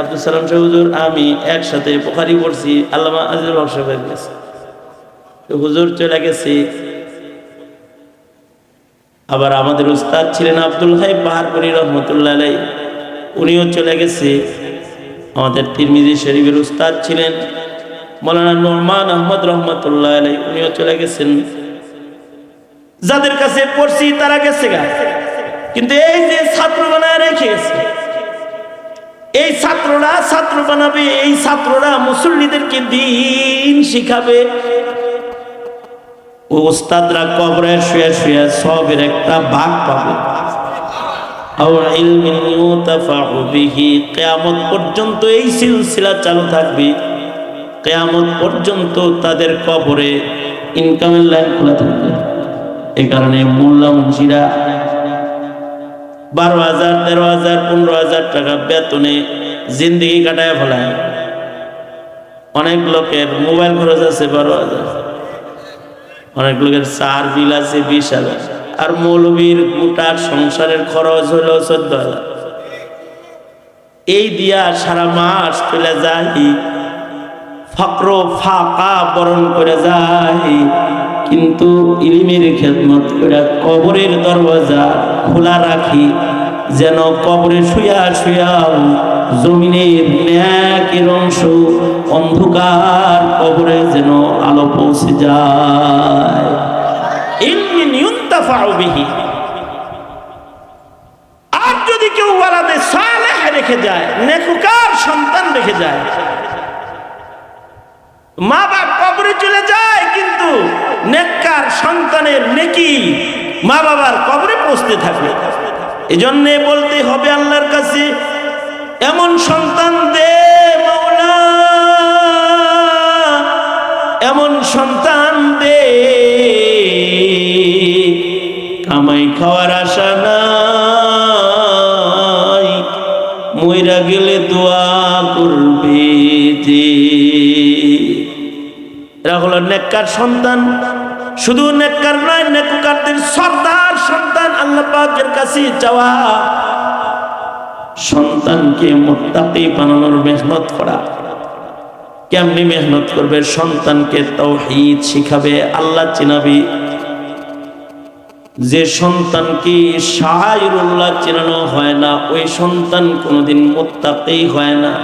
আব্দুল সালাম সাহেব হুজুর আমি একসাথে বুখারী পড়ছি, আল্লামা আজিজুল হক সাহেব গেছে, হুজুর চলে গেছে। আবার আমাদের উস্তাদ ছিলেন আব্দুল হাই পাহাড়পুরি রহমতুল্লাহ আলাইহি, উনিও চলে গেছে। আমাদের তিরমিজি শরীফের উস্তাদ ছিলেন মাওলানা নোমান আহমদ রহমতুল্লাহ আলাইহি, উনিও চলে গেছেন। যাদের কাছে পড়ছি তারা গেছে গা, কিন্তু এই যে ছাত্র বানায় রেখেছে, এই ছাত্ররা ছাত্র বানাবে, এই ছাত্ররা মুসল্লিদেরকে দিন শিখাবে, ওস্তাদরা কবরে শুয়ে শুয়ে সবের একটা ভাগ পাবে। কিয়ামত পর্যন্ত এই সিলসিলা চালু থাকবে, কিয়ামত পর্যন্ত তাদের কবরে ইনকামের লাইন খোলা থাকবে। এই কারণে মোল্লা মুন্সিরা 12,000, 13,000, 15,000 টাকা বেতনে জিন্দেগি কাটায় ফেলায়। অনেক লোকের মোবাইল খরচ আছে 12,000, অনেক লোকের চার বিল আছে 20,000, আর মৌলবীর গোটা সংসারের খরচ হলো 14,000। এই দিয়া সারা মাস চলে যায়, ফক্র ফাঁকা বরণ করে যায়, কিন্তু ইলমের খেদমত করে কবরের দরওয়াজা খোলা রাখি, যেন কবরে শুয়া শুয়া জমিনের নেকের অংশ অন্ধকার কবরে যেন আলো পৌঁছে যায়। ইলমিন ইউনতাফাউ বিহি। আর যদি কেউ ওয়ালাদে সালেহ রেখে যায়, নেককার সন্তান রেখে যায়, মা বাপ কবরে চলে যায় কিন্তু নেককার সন্তানের নেকি মা বাবার কবরে পৌঁছতে থাকে। এজন্যে বলতে হবে আল্লাহর কাছে, এমন সন্তান দে মাওলা, এমন সন্তান দে কামাই খাওয়ার আশা নাই, হলো নেককার সন্তান। শুধু নেককার নয়, নেককারদের সর্দার সন্তান। আল্লাহ পাকের কাছে চাওয়া সন্তানকে মুত্তাকি বানানোর মেহনত করা। কেমনি মেহনত করবে? সন্তানকে তাওহীদ শিখাবে, আল্লাহ চিনাবি। যে সন্তানকে শায়রুল্লাহ চিনানো হয় না, ওই সন্তান কোনোদিন মুত্তাকি হয় না।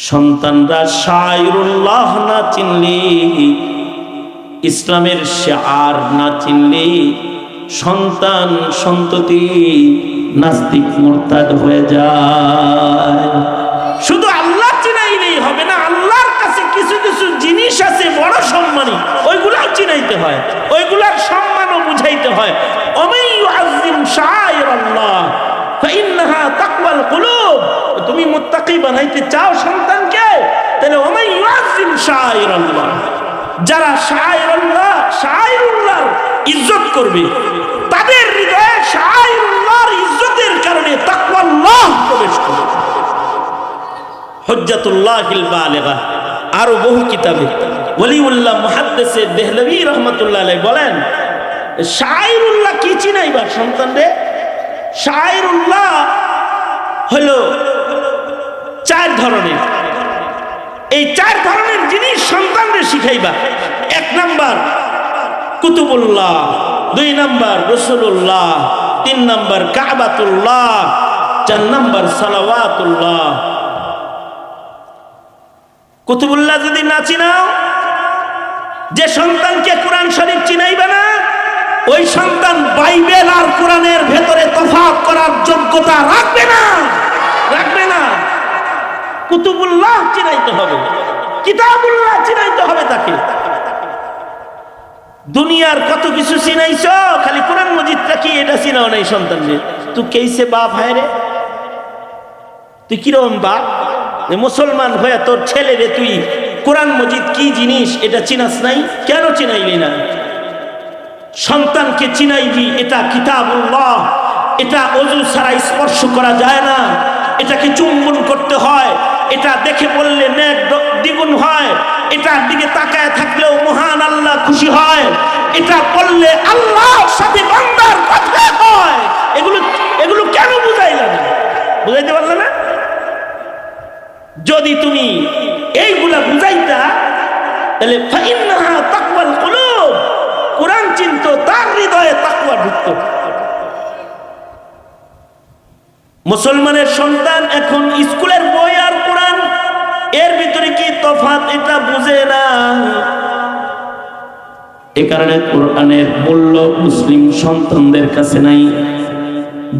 সন্তানরা শায়রুল্লাহ না চিনলে, ইসলামের শিআর না চিনলে সন্তান সন্ততি নাস্তিক মুরতাদ হয়ে যায়। শুধু আল্লাহ চিনাইলেই হবে না, আল্লাহর কাছে কিছু কিছু জিনিস আছে বড় সম্মানী, ওইগুলাও চিনাইতে হয়, ওইগুলার সম্মানও বুঝাইতে হয়। ওমাই ইউআযযিম শাআইরাল্লাহ ফাইন্নাহা তাকওয়াল কুলুব। তুমি মুত্তাকি বানাইতে চাও সন্তানকে, তাহলে ওমাই ইউআযযিম শাআইরাল্লাহ, যারা শাআইরুল্লাহর ইজ্জত করবে, তাদের হৃদয়ে শাআইরুল্লাহর ইজ্জতের কারণে তাকওয়াল্লাহ প্রবেশ করবে। হুজ্জাতুল্লাহিল বালিগা, আরো বহু কিতাবে ওলিউল্লাহ মুহাদ্দিসে দেহলভী রাহমাতুল্লাহ আলাইহি বলেন, শাআইরুল্লাহ কি চিনাইবা সন্তানরে? শাআইরুল্লাহ হলো চার ধরনের। এই চার ধরনের জিনিস সন্তানদের শিখাইবা। এক নাম্বার কুতুবুল্লাহ, দুই নাম্বার রাসূলুল্লাহ, তিন নাম্বার কাবাতুল্লাহ, চার নাম্বার সালাওয়াতুল্লাহ। কুতুবুল্লাহ যদি না চিনাও, যে সন্তানকে কোরআন শরীফ চিনাইবে না, ওই সন্তান বাইবেল আর কোরআনের ভেতরে তফাৎ করার যোগ্যতা রাখবে না, রাখবে না। কুতুবুল্লাহ চিনাইতে হবে, কিতাবুল্লাহ চিনাইতে হবে তাকে। দুনিয়ার কত কিছু চিনাইছো, খালি কোরআন মজিদটা কি এটা চিনাও নাই সন্তানদের। তুই কেইসে বাপ হয় রে? তুই কিরকম বাপ? মুসলমান হয়ে তোর ছেলে রে তুই কোরআন মজিদ কি জিনিস এটা চিনাস নাই? কেন চিনাইলি না? সন্তানকে চিনাইবি, এটা কিতাবুল্লাহ, এটা ওযু ছাড়া স্পর্শ করা যায় না, এটাকে চুম্বন করতে হয়, এটা দেখে বললে নেক দ্বিগুণ হয়, এটার দিকে তাকায় থাকলেও মহান আল্লাহ খুশি হয়, এটা পড়লে আল্লাহর সাথে বান্দার কথা হয়। এগুলো কেন বুঝাইলা না? বুঝাইতে পারলে না? যদি তুমি এইগুলা বুঝাইতা, তাহলে ফাইন্নাহা তাকওয়াল কুলুব, কোরআন চিনতো, তার হৃদয়ে তাকওয়া ঢুকতো। মুসলমানের সন্তান এখন স্কুলের বই আর কোরআন এর ভিতরে কি তফাৎ এটা বুঝে না। এ কারণে কোরআনের মূল্য মুসলিম সন্তানদের কাছে নাই।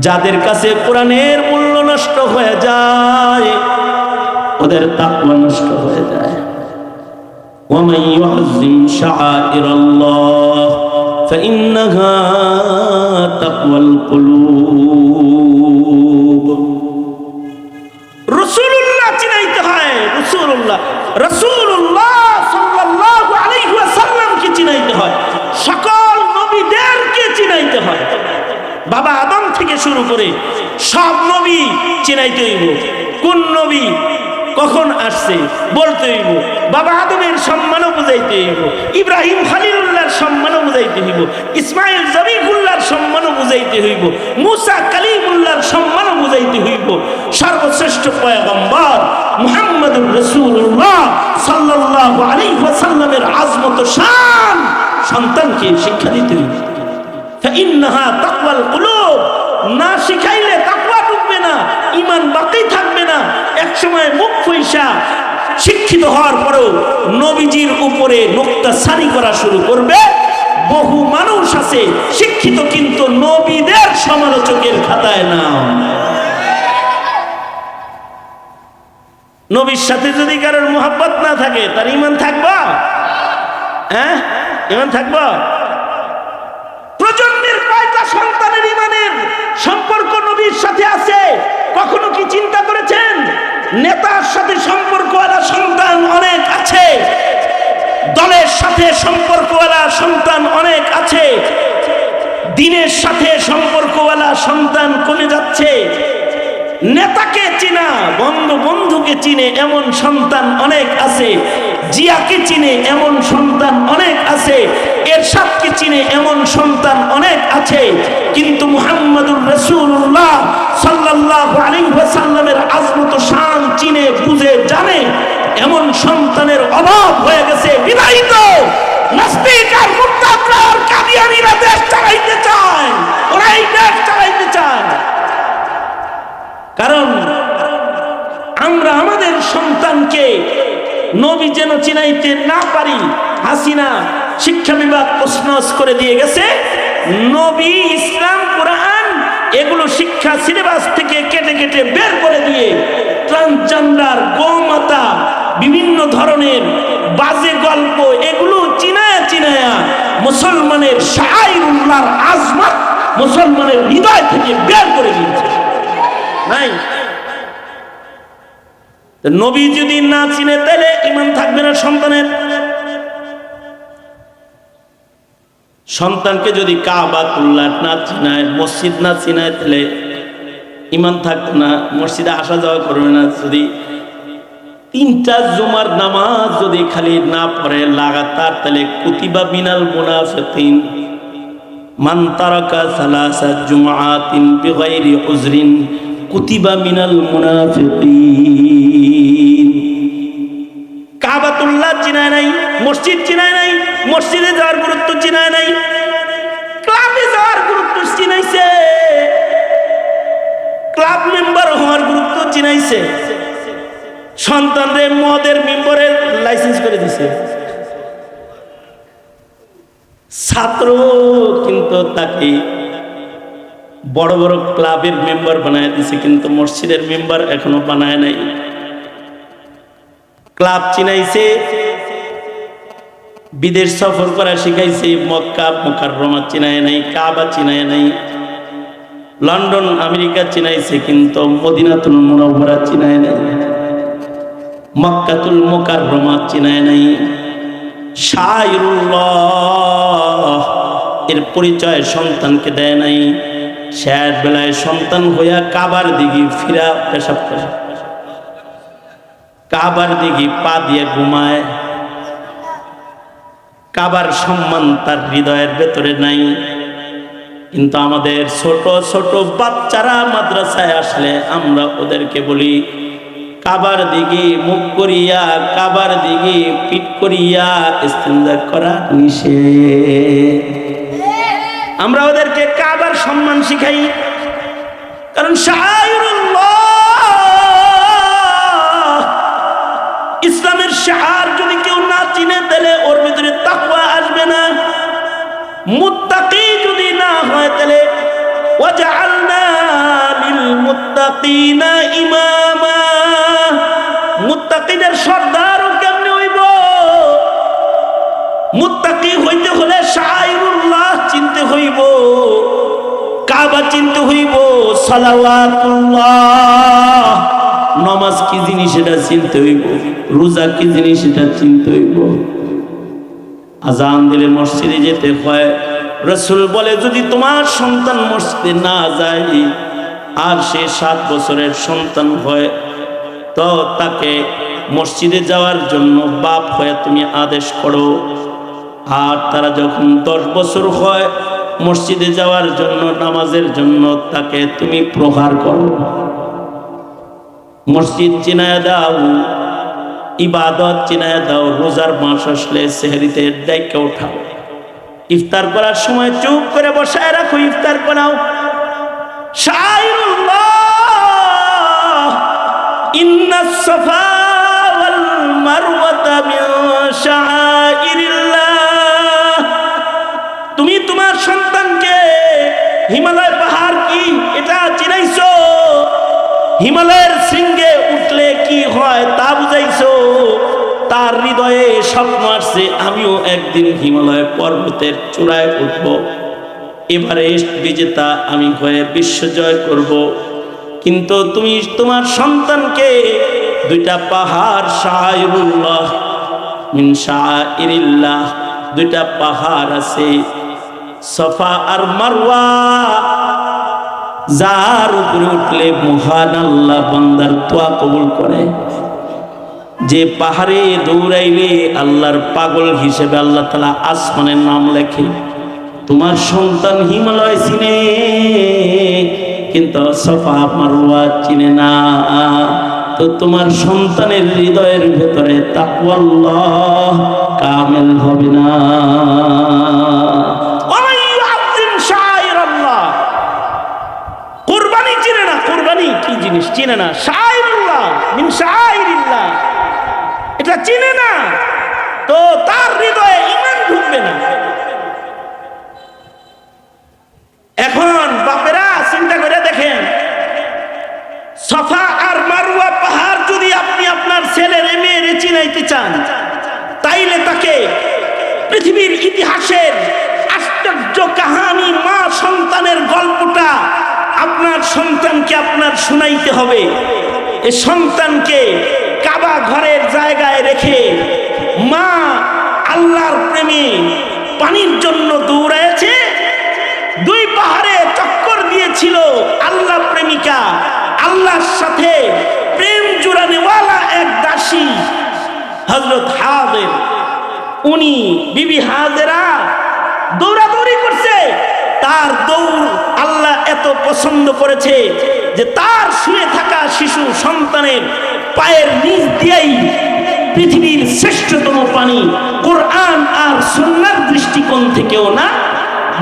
যাদের কাছে কোরআনের মূল্য নষ্ট হয়ে যায়, ওদের তাকওয়া নষ্ট হয়ে যায়। ওয়ামান ইউআযযিম শাআইরাল্লাহ ফাইন্নাহা তাকওয়াল কুলুব। রাসূলুল্লাহ চিনাইতে হয়, রাসূলুল্লাহ সাল্লাল্লাহু আলাইহি ওয়াসাল্লামকে চিনাইতে হয়, সকল নবীদেরকে চিনাইতে হয়। বাবা আদম থেকে শুরু করে সব নবী চিনাইতে হইব। কোন নবী কখন আসছে বলতে হইব। বাবা আদমের সম্মানও বুঝাইতে হইব, ইব্রাহিম খলিলুল্লাহর সম্মানও বুঝাইতে হইব, ইসমাইল জবিহুল্লাহর সম্মানও বুঝাইতে হইব, মুসা কালিমুল্লাহর সম্মানও বুঝাইতে হইব। সর্বশ্রেষ্ঠ পয়গম্বর মুহাম্মদুর রাসূলুল্লাহ সাল্লাল্লাহু আলাইহি ওয়াসাল্লামের আজমত শান সন্তানকে শিক্ষা দিতে হইব। ফাইন্নাহা তাকওয়াল কুলুব, না শিখাইলে তাকওয়া ঢুকবে না, ঈমান বাকি থাকবে না। একসময় মুখ ফইসা শিক্ষিত হওয়ার পরেও নবীজির উপরে নোক্তাছানি করা শুরু করবে। বহু মানুষ আছে শিক্ষিত কিন্তু নবীদের সমালোচকের খাতায় নাম। নবীর সাথে যদি কারোর মুহাব্বত না থাকে, তার ঈমান থাকবে? ঈমান থাকবে? প্রজন্মের কয়টা সন্তানের ঈমানের সম্পর্ক নবীর সাথে আছে? কখনো কি চিন্তা করেছেন? নেতার সাথে সম্পর্কওয়ালা সন্তান অনেক আছে, দলের সাথে সম্পর্কওয়ালা সন্তান অনেক আছে, দ্বীনের সাথে সম্পর্কওয়ালা সন্তান কমে যাচ্ছে। নেতাকে চিনা, বন্ধুকে চিনে এমন সন্তান অনেক আছে, জিয়াকে চিনে এমন সন্তান অনেক আছে, এরশাদকে চিনে এমন সন্তান অনেক আছে, কিন্তু মুহাম্মদুর রাসূলুল্লাহ সাল্লাল্লাহু আলাইহি ওয়াসাল্লামের আজমত ও শান চিনে বুঝে জানে এমন সন্তানের অভাব হয়ে গেছে। বিবাহিত নাস্তিক আর মুরতাদরা আর কাদিয়ানীরা দেশ চালাইতে চায়, ওরা এই দেশ চালাইতে চায়। কারণ আমরা আমাদের সন্তানকে নবী যেন চিনাইতে না পারি। হাসিনা শিক্ষা বিভাগ প্রশ্ন করে দিয়ে গেছে, নবী, ইসলাম, কোরআন এগুলো শিক্ষা সিলেবাস থেকে কেটে কেটে বের করে দিয়ে ট্রান্সজেন্ডার, গোমাতা, বিভিন্ন ধরনের বাজে গল্প এগুলো চিনায়া চিনায়া মুসলমানের শাআইরুল্লাহর আজমত মুসলমানের হৃদয় থেকে বের করে দিয়েছে। নাই নবী যদি না চিনে তাহলে ঈমান থাকবে না সন্তানের। সন্তানকে যদি কাবাতুল্লাহ না চিনায়, মসজিদ না চিনায়, তাহলে ঈমান থাকবে না, মসজিদে আসা যাওয়া করবে না। যদি 3টা জুমার নামাজ যদি খালি না পড়ে লাগাতার, তাহলে কুতিবা মিনাল মুনাফিকিন মান তারাকা সালাসা জুমআতিন বিগাইরি উযরিন কুতিবা মিনাল মুনাফিকিন। কাবাতুল্লাহ চিনায় নাই, মসজিদ চিনায় নাই, মসজিদে যাওয়ার গুরুত্ব চিনায় নাই, ক্লাবে যাওয়ার গুরুত্ব চিনাইছে, ক্লাব মেম্বার হওয়ার গুরুত্ব চিনাইছে, সন্তানদের মদের মেম্বারের লাইসেন্স করে দিছে। ছাত্র কিন্তু তাকে বড় বড় ক্লাবের মেম্বার বানায় দিছে, কিন্তু মসজিদের মেম্বার এখনো বানায় নাই। ক্লাব চিনাইছে, বিদেশ সফর করা শিখাইছে, মক্কা মুকাররমা চিনায় নাই, কাবা চিনায় নাই, লন্ডন আমেরিকা চিনাইছে, কিন্তু মদিনাতুল মুনাওয়ারা চিনায় নাই, মক্কাতুল মুকাররমা চিনায় নাই। শায়রুল্লাহ এর পরিচয় সন্তানকে দেয় নাই। শেষ বেলায় সন্তান হইয়া কাবার দিকে ফিরা পেশাব করে, কাবার দিকে পা দিয়ে ঘুমায়। কাবার সম্মান তার হৃদয়ের ভেতরে নাই। কিন্তু আমাদের ছোট ছোট বাচ্চারা মাদ্রাসায় আসলে আমরা ওদেরকে বলি কাবার দিকে মুখ করিয়া, কাবার দিকে পিঠ করিয়া ইস্তেঞ্জা করা নিষেধ। আমরা ওদেরকে কাবার সম্মান শিখাই, কারণ শাআইরুল্লাহ ইসলামের শাআর যদি কেউ না চিনে তাহলে ওর ভিতরে তাকওয়া আসবে না। মুত্তাকি যদি না হয় তাহলে ওয়াজআলনা লিল মুত্তাকিনা ইমামা, মুত্তাকিদের সর্দারও কেমনে হইব? মুত্তাকি হইতে হলে শাআইরুল্লাহ চিনতে হইব, কাবা চিনতে হইব, সালাওয়াতুল্লাহ নামাজ কি জিনিস এটা চিনতে হইব, রোজা কি জিনিস এটা চিনতে হইব। আজান দিলে মসজিদে যেতে হয়। রাসূল বলে যদি তোমার সন্তান মসজিদে না যায় আর সে 7 বছরের সন্তান হয়, তো তাকে মসজিদে যাওয়ার জন্য বাপ হয়ে তুমি আদেশ করো। আর তারা যখন 10 বছর হয় মসজিদে যাওয়ার জন্য, নামাজের জন্য তাকে তুমি প্রহার করো। মসজিদ চিনায় দাও, ইবাদত চিনায় দাও। রোজার মাস আসলে সেহরিতে ডাইকা উঠাও, ইফতার করার সময় চুপ করে বসায় রাখো, ইফতার করাও। শাআইরুল্লাহ ইন্নাস সাফা ওয়াল মারওয়াতা মিন শাআইরিল্লাহ। তুমি তোমার সন্তানকে হিমালয় পাহাড় কি এটা চিনাইছো, হিমালয়ের শৃঙ্গে উঠলে কি হয় তা বুঝাইছো। তার হৃদয়ে স্বপ্ন আসছে আমিও একদিন হিমালয় পর্বতের চূড়ায় উঠব, এভারেস্ট বিজেতা আমি হয়ে বিশ্ব জয় করব। কিন্তু তুমি তোমার সন্তানকে 2টা পাহাড়, শাআইরুল্লাহ মিন শাআইরিল্লাহ, 2টা পাহাড় আছে সফা আর মারওয়া, যার উপরে উঠলে মহান আল্লাহ বান্দার দোয়া কবুল করে। যে পাহাড়ে দৌড়াইলে আল্লাহর পাগল হিসেবে আল্লাহ তাআলা আসমানের নাম লেখে। তোমার সন্তান হিমালয় চিনে, কিন্তু সফা মারওয়া চিনে না। তো তোমার সন্তানের হৃদয়ের ভেতরে তাকওয়াল্লাহ কামেল হবে না। কুরবানি চিনে না, কুরবানি কি জিনিস চিনে না, শাইরুল্লাহ মিন শাইরিল্লাহ এটা চিনে না, তো তার হৃদয়ে ঈমান ঢুকবে না। এখন বাপেরা চিন্তা করে দেখেন, সফা আর মারওয়া পাহাড় যদি আপনি আপনার ছেলের মেয়েরে চিনাইতে চান, তাইলে তাকে পৃথিবীর ইতিহাসের আশ্চর্য কাহিনী মা সন্তানের গল্পটা আপনার সন্তানকে আপনার শোনাইতে হবে। এই সন্তানকে কাবা ঘরের জায়গায় রেখে মা আল্লাহর প্রেমে পানির জন্য দৌড়াইছে, দুই পাহাড়ে চক্কর দিয়েছিল আল্লাহ প্রেমিকা, আল্লাহর সাথে প্রেম জুড়ানেওয়ালা এক দাসী হযরত হাজের। উনি বিবি হাজেরা দৌড়াদৌড়ি করছে, তার দৌড় আল্লাহ এত পছন্দ করেছে যে তার শুয়ে থাকা শিশু সন্তানের পায়ের নিচ দিয়েই পৃথিবীর শ্রেষ্ঠতম পানি, কোরআন আর সুন্নাহর দৃষ্টিকোণ থেকেও না,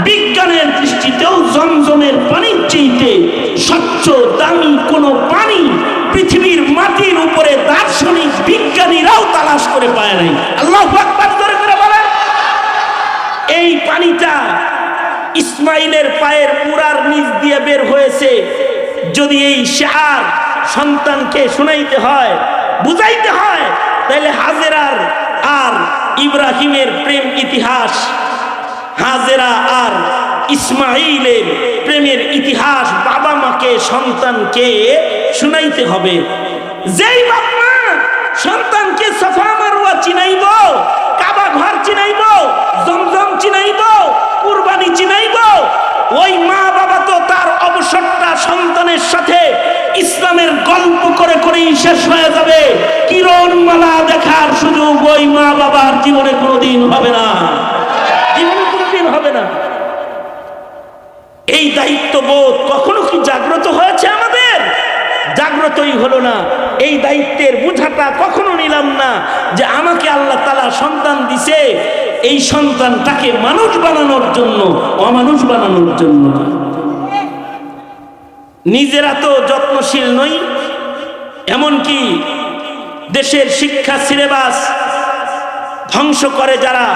বিজ্ঞানের দৃষ্টিতেও জমজমের পানির চাইতে স্বচ্ছ দামি কোনো পানি পৃথিবীর মাটির উপরে দার্শনিক বিজ্ঞানীরাও তালাশ করে পায় নাই। আল্লাহু আকবার জোরে করে বলেন। এই পানিটা ইসমাইলের পায়ের মুড়ার নিচ দিয়ে বের হয়েছে। যদি এই শিআর সন্তানকে শোনাইতে হয়, বুঝাইতে হয়, তাহলে হাজেরার আর ইব্রাহিমের প্রেম ইতিহাস, হাজেরা আর ইসমাইলের প্রেমের ইতিহাস বাবা মাকে সন্তানকে শুনাইতে হবে। যেই বাপ মা সন্তানকে সফা মারওয়া চিনাইব, কাবা ঘর চিনাইব, জমজম চিনাইব, কুরবানি চিনাইব, ওই মা বাবা তো তার অবসরটা সন্তানের সাথে ইসলামের গল্প করে করেই শেষ হয়ে যাবে। কিরণমালা দেখার সুযোগ ওই মা বাবার জীবনে কোনোদিন হবে না, জীবনে কোনোদিন হবে না। এই দায়িত্ববোধ কখনো কি জাগ্রত হয়েছে আমাদের? জাগ্রতই হলো না। এই দায়িত্বের বোঝাটা কখনো নিলাম না যে আমাকে আল্লাহ তাআলা সন্তান দিছে, এই সন্তানটাকে মানুষ বানানোর জন্য, অমানুষ বানানোর জন্য। নিজেরা তো যত্নশীল নই, এমনকি দেশের শিক্ষা সিলেবাস ধ্বংস করে যারা।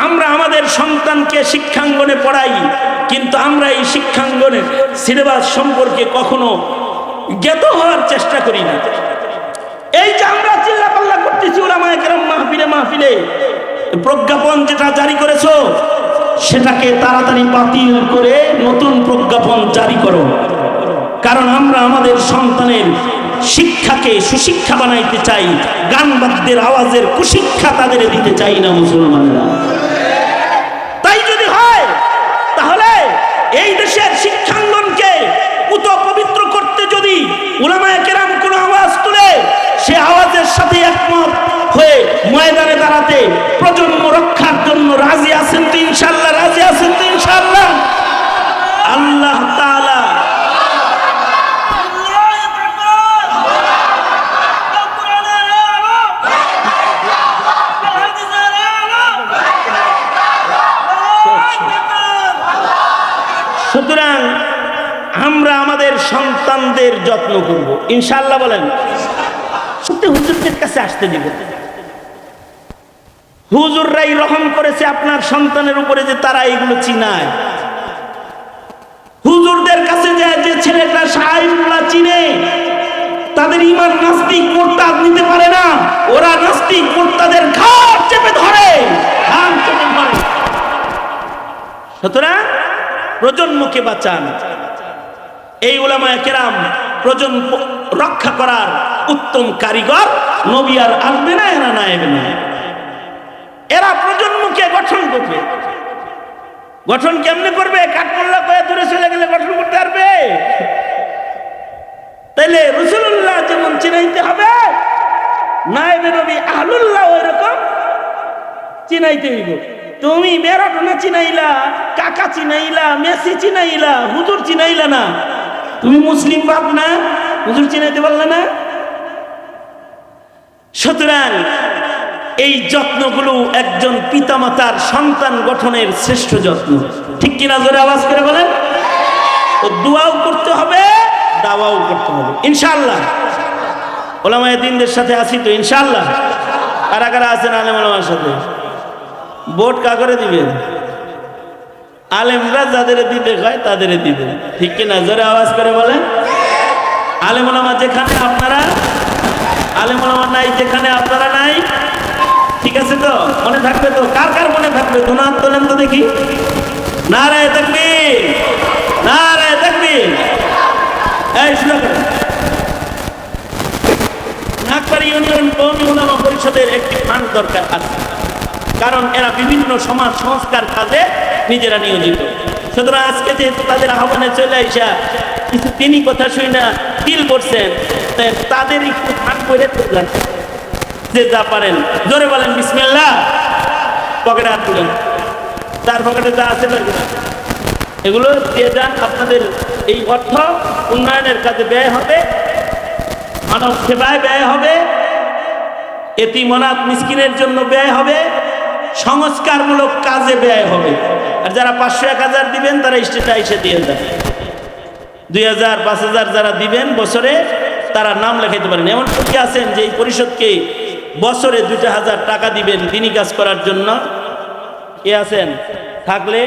আমরা আমাদের সন্তানকে শিক্ষাঙ্গনে পড়াই, কিন্তু আমরা এই শিক্ষাঙ্গনের সিলেবাস সম্পর্কে কখনো জ্ঞাত হওয়ার চেষ্টা করি না। এই যে আমরা চিল্লাপাল্লা করতেছি উলামায়ে কেরাম মাহফিলে মাহফিলে, প্রজ্ঞাপন যেটা জারি করেছো সেটাকে তাড়াতাড়ি বাতিল করে নতুন প্রজ্ঞাপন জারি করো। কারণ আমরা আমাদের সন্তানের শিক্ষাকে সুশিক্ষা বানাইতে চাই, গান বাদ্যের আওয়াজের কুশিক্ষা তাদের দিতে চাই না মুসলমানরা। তাই যদি হয় তাহলে এই দেশের শিক্ষাঙ্গনকে পুত পবিত্র করতে যদি উলামায়ে কেরাম কোনো আওয়াজ তুলে, সে আওয়াজের সাথে একমত হয়ে ময়দানে দাঁড়াতে প্রজন্ম রক্ষার জন্য রাজি আছেন তো ইনশাআল্লাহ? রাজি আছেন তো ইনশাআল্লাহ? আল্লাহ তাআলা সুতরাং আমরা আমাদের সন্তানদের যত্ন করব ইনশাআল্লাহ। বলেন সত্যি হুজুরদের কাছে আসতে দিব। হুজুররাই রহম করেছে আপনার সন্তানের উপরে যে তারা এগুলো চিনায়। হুজুরদের কাছে যে ছেলেটা শাইরুল্লাহ চিনে, তাদের ঈমান নাস্তিক মুরতাদ নিতে পারে না, ওরা নাস্তিক মুরতাদের ঘাড় চেপে ধরে, ঘাড় চেপে ধরে। সুতরাং প্রজন্মকে বাঁচান। এই উলামায়ে কেরাম প্রজন্ম রক্ষা করার উত্তম কারিগর। নবী আর আসবে না, এরা না আসবে না, এরা প্রজন্মকে গঠন করবে। গঠন কেমনে করবে? কাঠমোল্লা কয়ে দূরে চলে গেলে গঠন করতে পারবে? তাইলে রাসূলুল্লাহ যেমন চিনাইতে হবে নায়েবে নবী আহলুল্লাহ ওইরকম চিনাইতে হইব। তুমি ম্যারাডোনা চিনাইলা, কাকা চিনাইলা, মেসি চিনাইলা, হুজুর চিনাইলা না, তুমি মুসলিম বাপ না, হুজুর চিনাইতে পারলে না। সুতরাং এই যত্নগুলো একজন পিতামাতার সন্তান গঠনের শ্রেষ্ঠ যত্ন, ঠিক কিনা জোরে আওয়াজ করে বলেন। তো দোয়াও করতে হবে, দাওয়াও করতে হবে ইনশাআল্লাহ। ওলামায়ে দ্বীনদের সাথে আছি তো ইনশাআল্লাহ। কারা কারা আছেন আলেম ওলামার সাথে? ভোট কা করে দিবেন? আলেমরা যাদের দিতে হয় তাদের দিবেন, ঠিক কিনা জোরে আওয়াজ করে বলেন। আলেম ওলামা যেখানে আপনারা, আলেম ওলামা নাই যেখানে আপনারা নাই, ঠিক আছে তো? মনে থাকবে তো? কার কার মনে থাকবে? দুনাত তোলেন তো দেখি। নারায়ে তাকবীর, নারায়ে তাকবীর। এই শুনো, নাগপাড়ি ইউনিয়ন কওমি উলামা পরিষদের একটি ফান্ড দরকার আছে, কারণ এরা বিভিন্ন সমাজ সংস্কার কাজে নিজেরা নিয়োজিত। সুতরাং আজকে যেহেতু তাদের আহ্বানে চলে আইসা কিছু তিনি কথা শুই না দিল করছেন, তাদের একটু ফান্ড করে তুললেন, যে যা পারেন জোরে বলেন বিসমিল্লাহ। পকেটে হাত তুলেন, তার পকেটে যা আছে এগুলো দিয়ে যান। আপনাদের এই অর্থ উন্নয়নের কাজে ব্যয় হবে, মানব সেবায় ব্যয় হবে, এতিম অনাথ মিসকিনের জন্য ব্যয় হবে, সংস্কারমূলক কাজে ব্যয় হবে। আর যারা 500 1000 দিবেন তারা স্টেটে এসে দিয়ে যাবে। 2000 5000 যারা দিবেন বছরে তারা নাম লেখাইতে পারেন। এমন কি আছেন যে এই পরিষদকে বছরে 2000 টাকা দিবেন দিনই কাজ করার জন্য? কে আছেন? থাকলে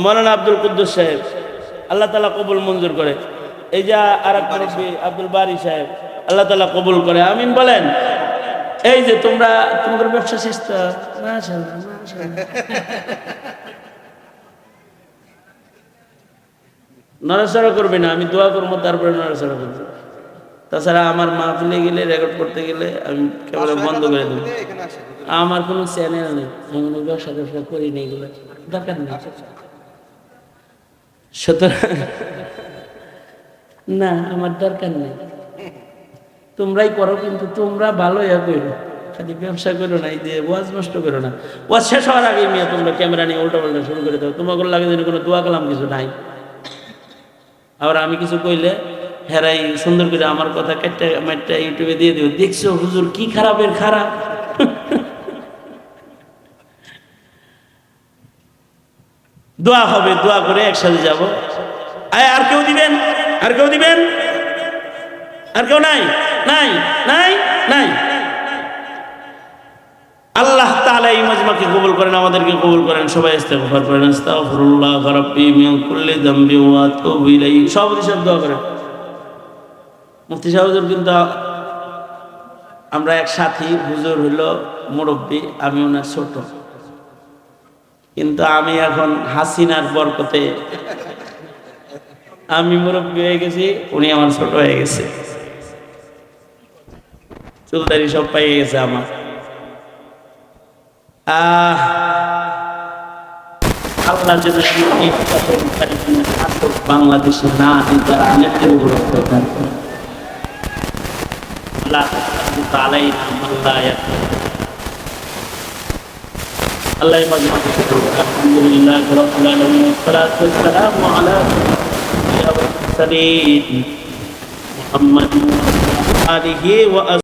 মৌলানা আব্দুল কুদ্দুস সাহেব, আল্লাহ তাআলা কবুল মঞ্জুর করে। এই যে আরেক মুরব্বি আব্দুল বারি সাহেব, আল্লাহ তাআলা কবুল করে, আমিন বলেন। এই যে তোমরা তোমাদের ব্যবসা শেষ তো? মাশাআল্লাহ মাশাআল্লাহ। নড়াচড়া করবে না, আমি দোয়া করবো তারপরে নড়াচড়া করবো। তাছাড়া আমার মাহফিলে গেলে রেকর্ড করতে গেলে আমি কেবল বন্ধ করে দেবো। আমার কোনো চ্যানেল নেই, আমি কোনো ব্যবসা করি না, এগুলো দরকার নেই। সুতরাং না, আমার দরকার নেই। তোমরাই করো, কিন্তু তোমরা ভালো ইয়া করো, খালি ব্যবসা করো না, এই যে ওয়াজ নষ্ট করো না। ওয়াজ শেষ হওয়ার আগে মেয়ে তোমরা ক্যামেরা নিয়ে উল্টা পাল্টা শুরু করে দাও। তোমাকে লাগে যেন কোনো দোয়া কালাম কিছু নাই। আবার আমি কিছু কইলে হেরাই সুন্দর করে আমার কথা কেটে মেটটা ইউটিউবে দিয়ে দেবো, দেখছো হুজুর কি খারাপের খারাপ। দোয়া হবে, দোয়া করে একসাথে যাব। আর কেউ দিবেন? আর কেউ দিবেন? আর কেউ নাই? নাই নাই নাই। আল্লাহ তাআলা এই মাজমাকে কবুল করেন, আমাদেরকে কবুল করেন। সবাই ইস্তেগফার করেন। আস্তাগফিরুল্লাহ রাব্বি মিন কুল্লি যামবি ওয়া আতুবু ইলাইহি। সব হিসাব দোয়া করেন। মুফতি সাহেব হুজুর কিন্তু আমরা এক সাথী, হুজুর হইল মুরব্বী, আমি ওনার ছোট, কিন্তু আমি এখন হাসিনার বরকতে আমি মুরব্বী হয়ে গেছি, উনি আমার ছোট হয়ে গেছে, চুলদারি সব পাইয়ে গেছে আমার। আল্লাহ যেন বাংলাদেশে না নেটের উপর আল্লাহ আলহামদুলিল্লাহ রাব্বিল আলামিন ওয়াসসালাতু ওয়াসসালামু আলা মুহাম্মাদিন ওয়া আলিহি ওয়া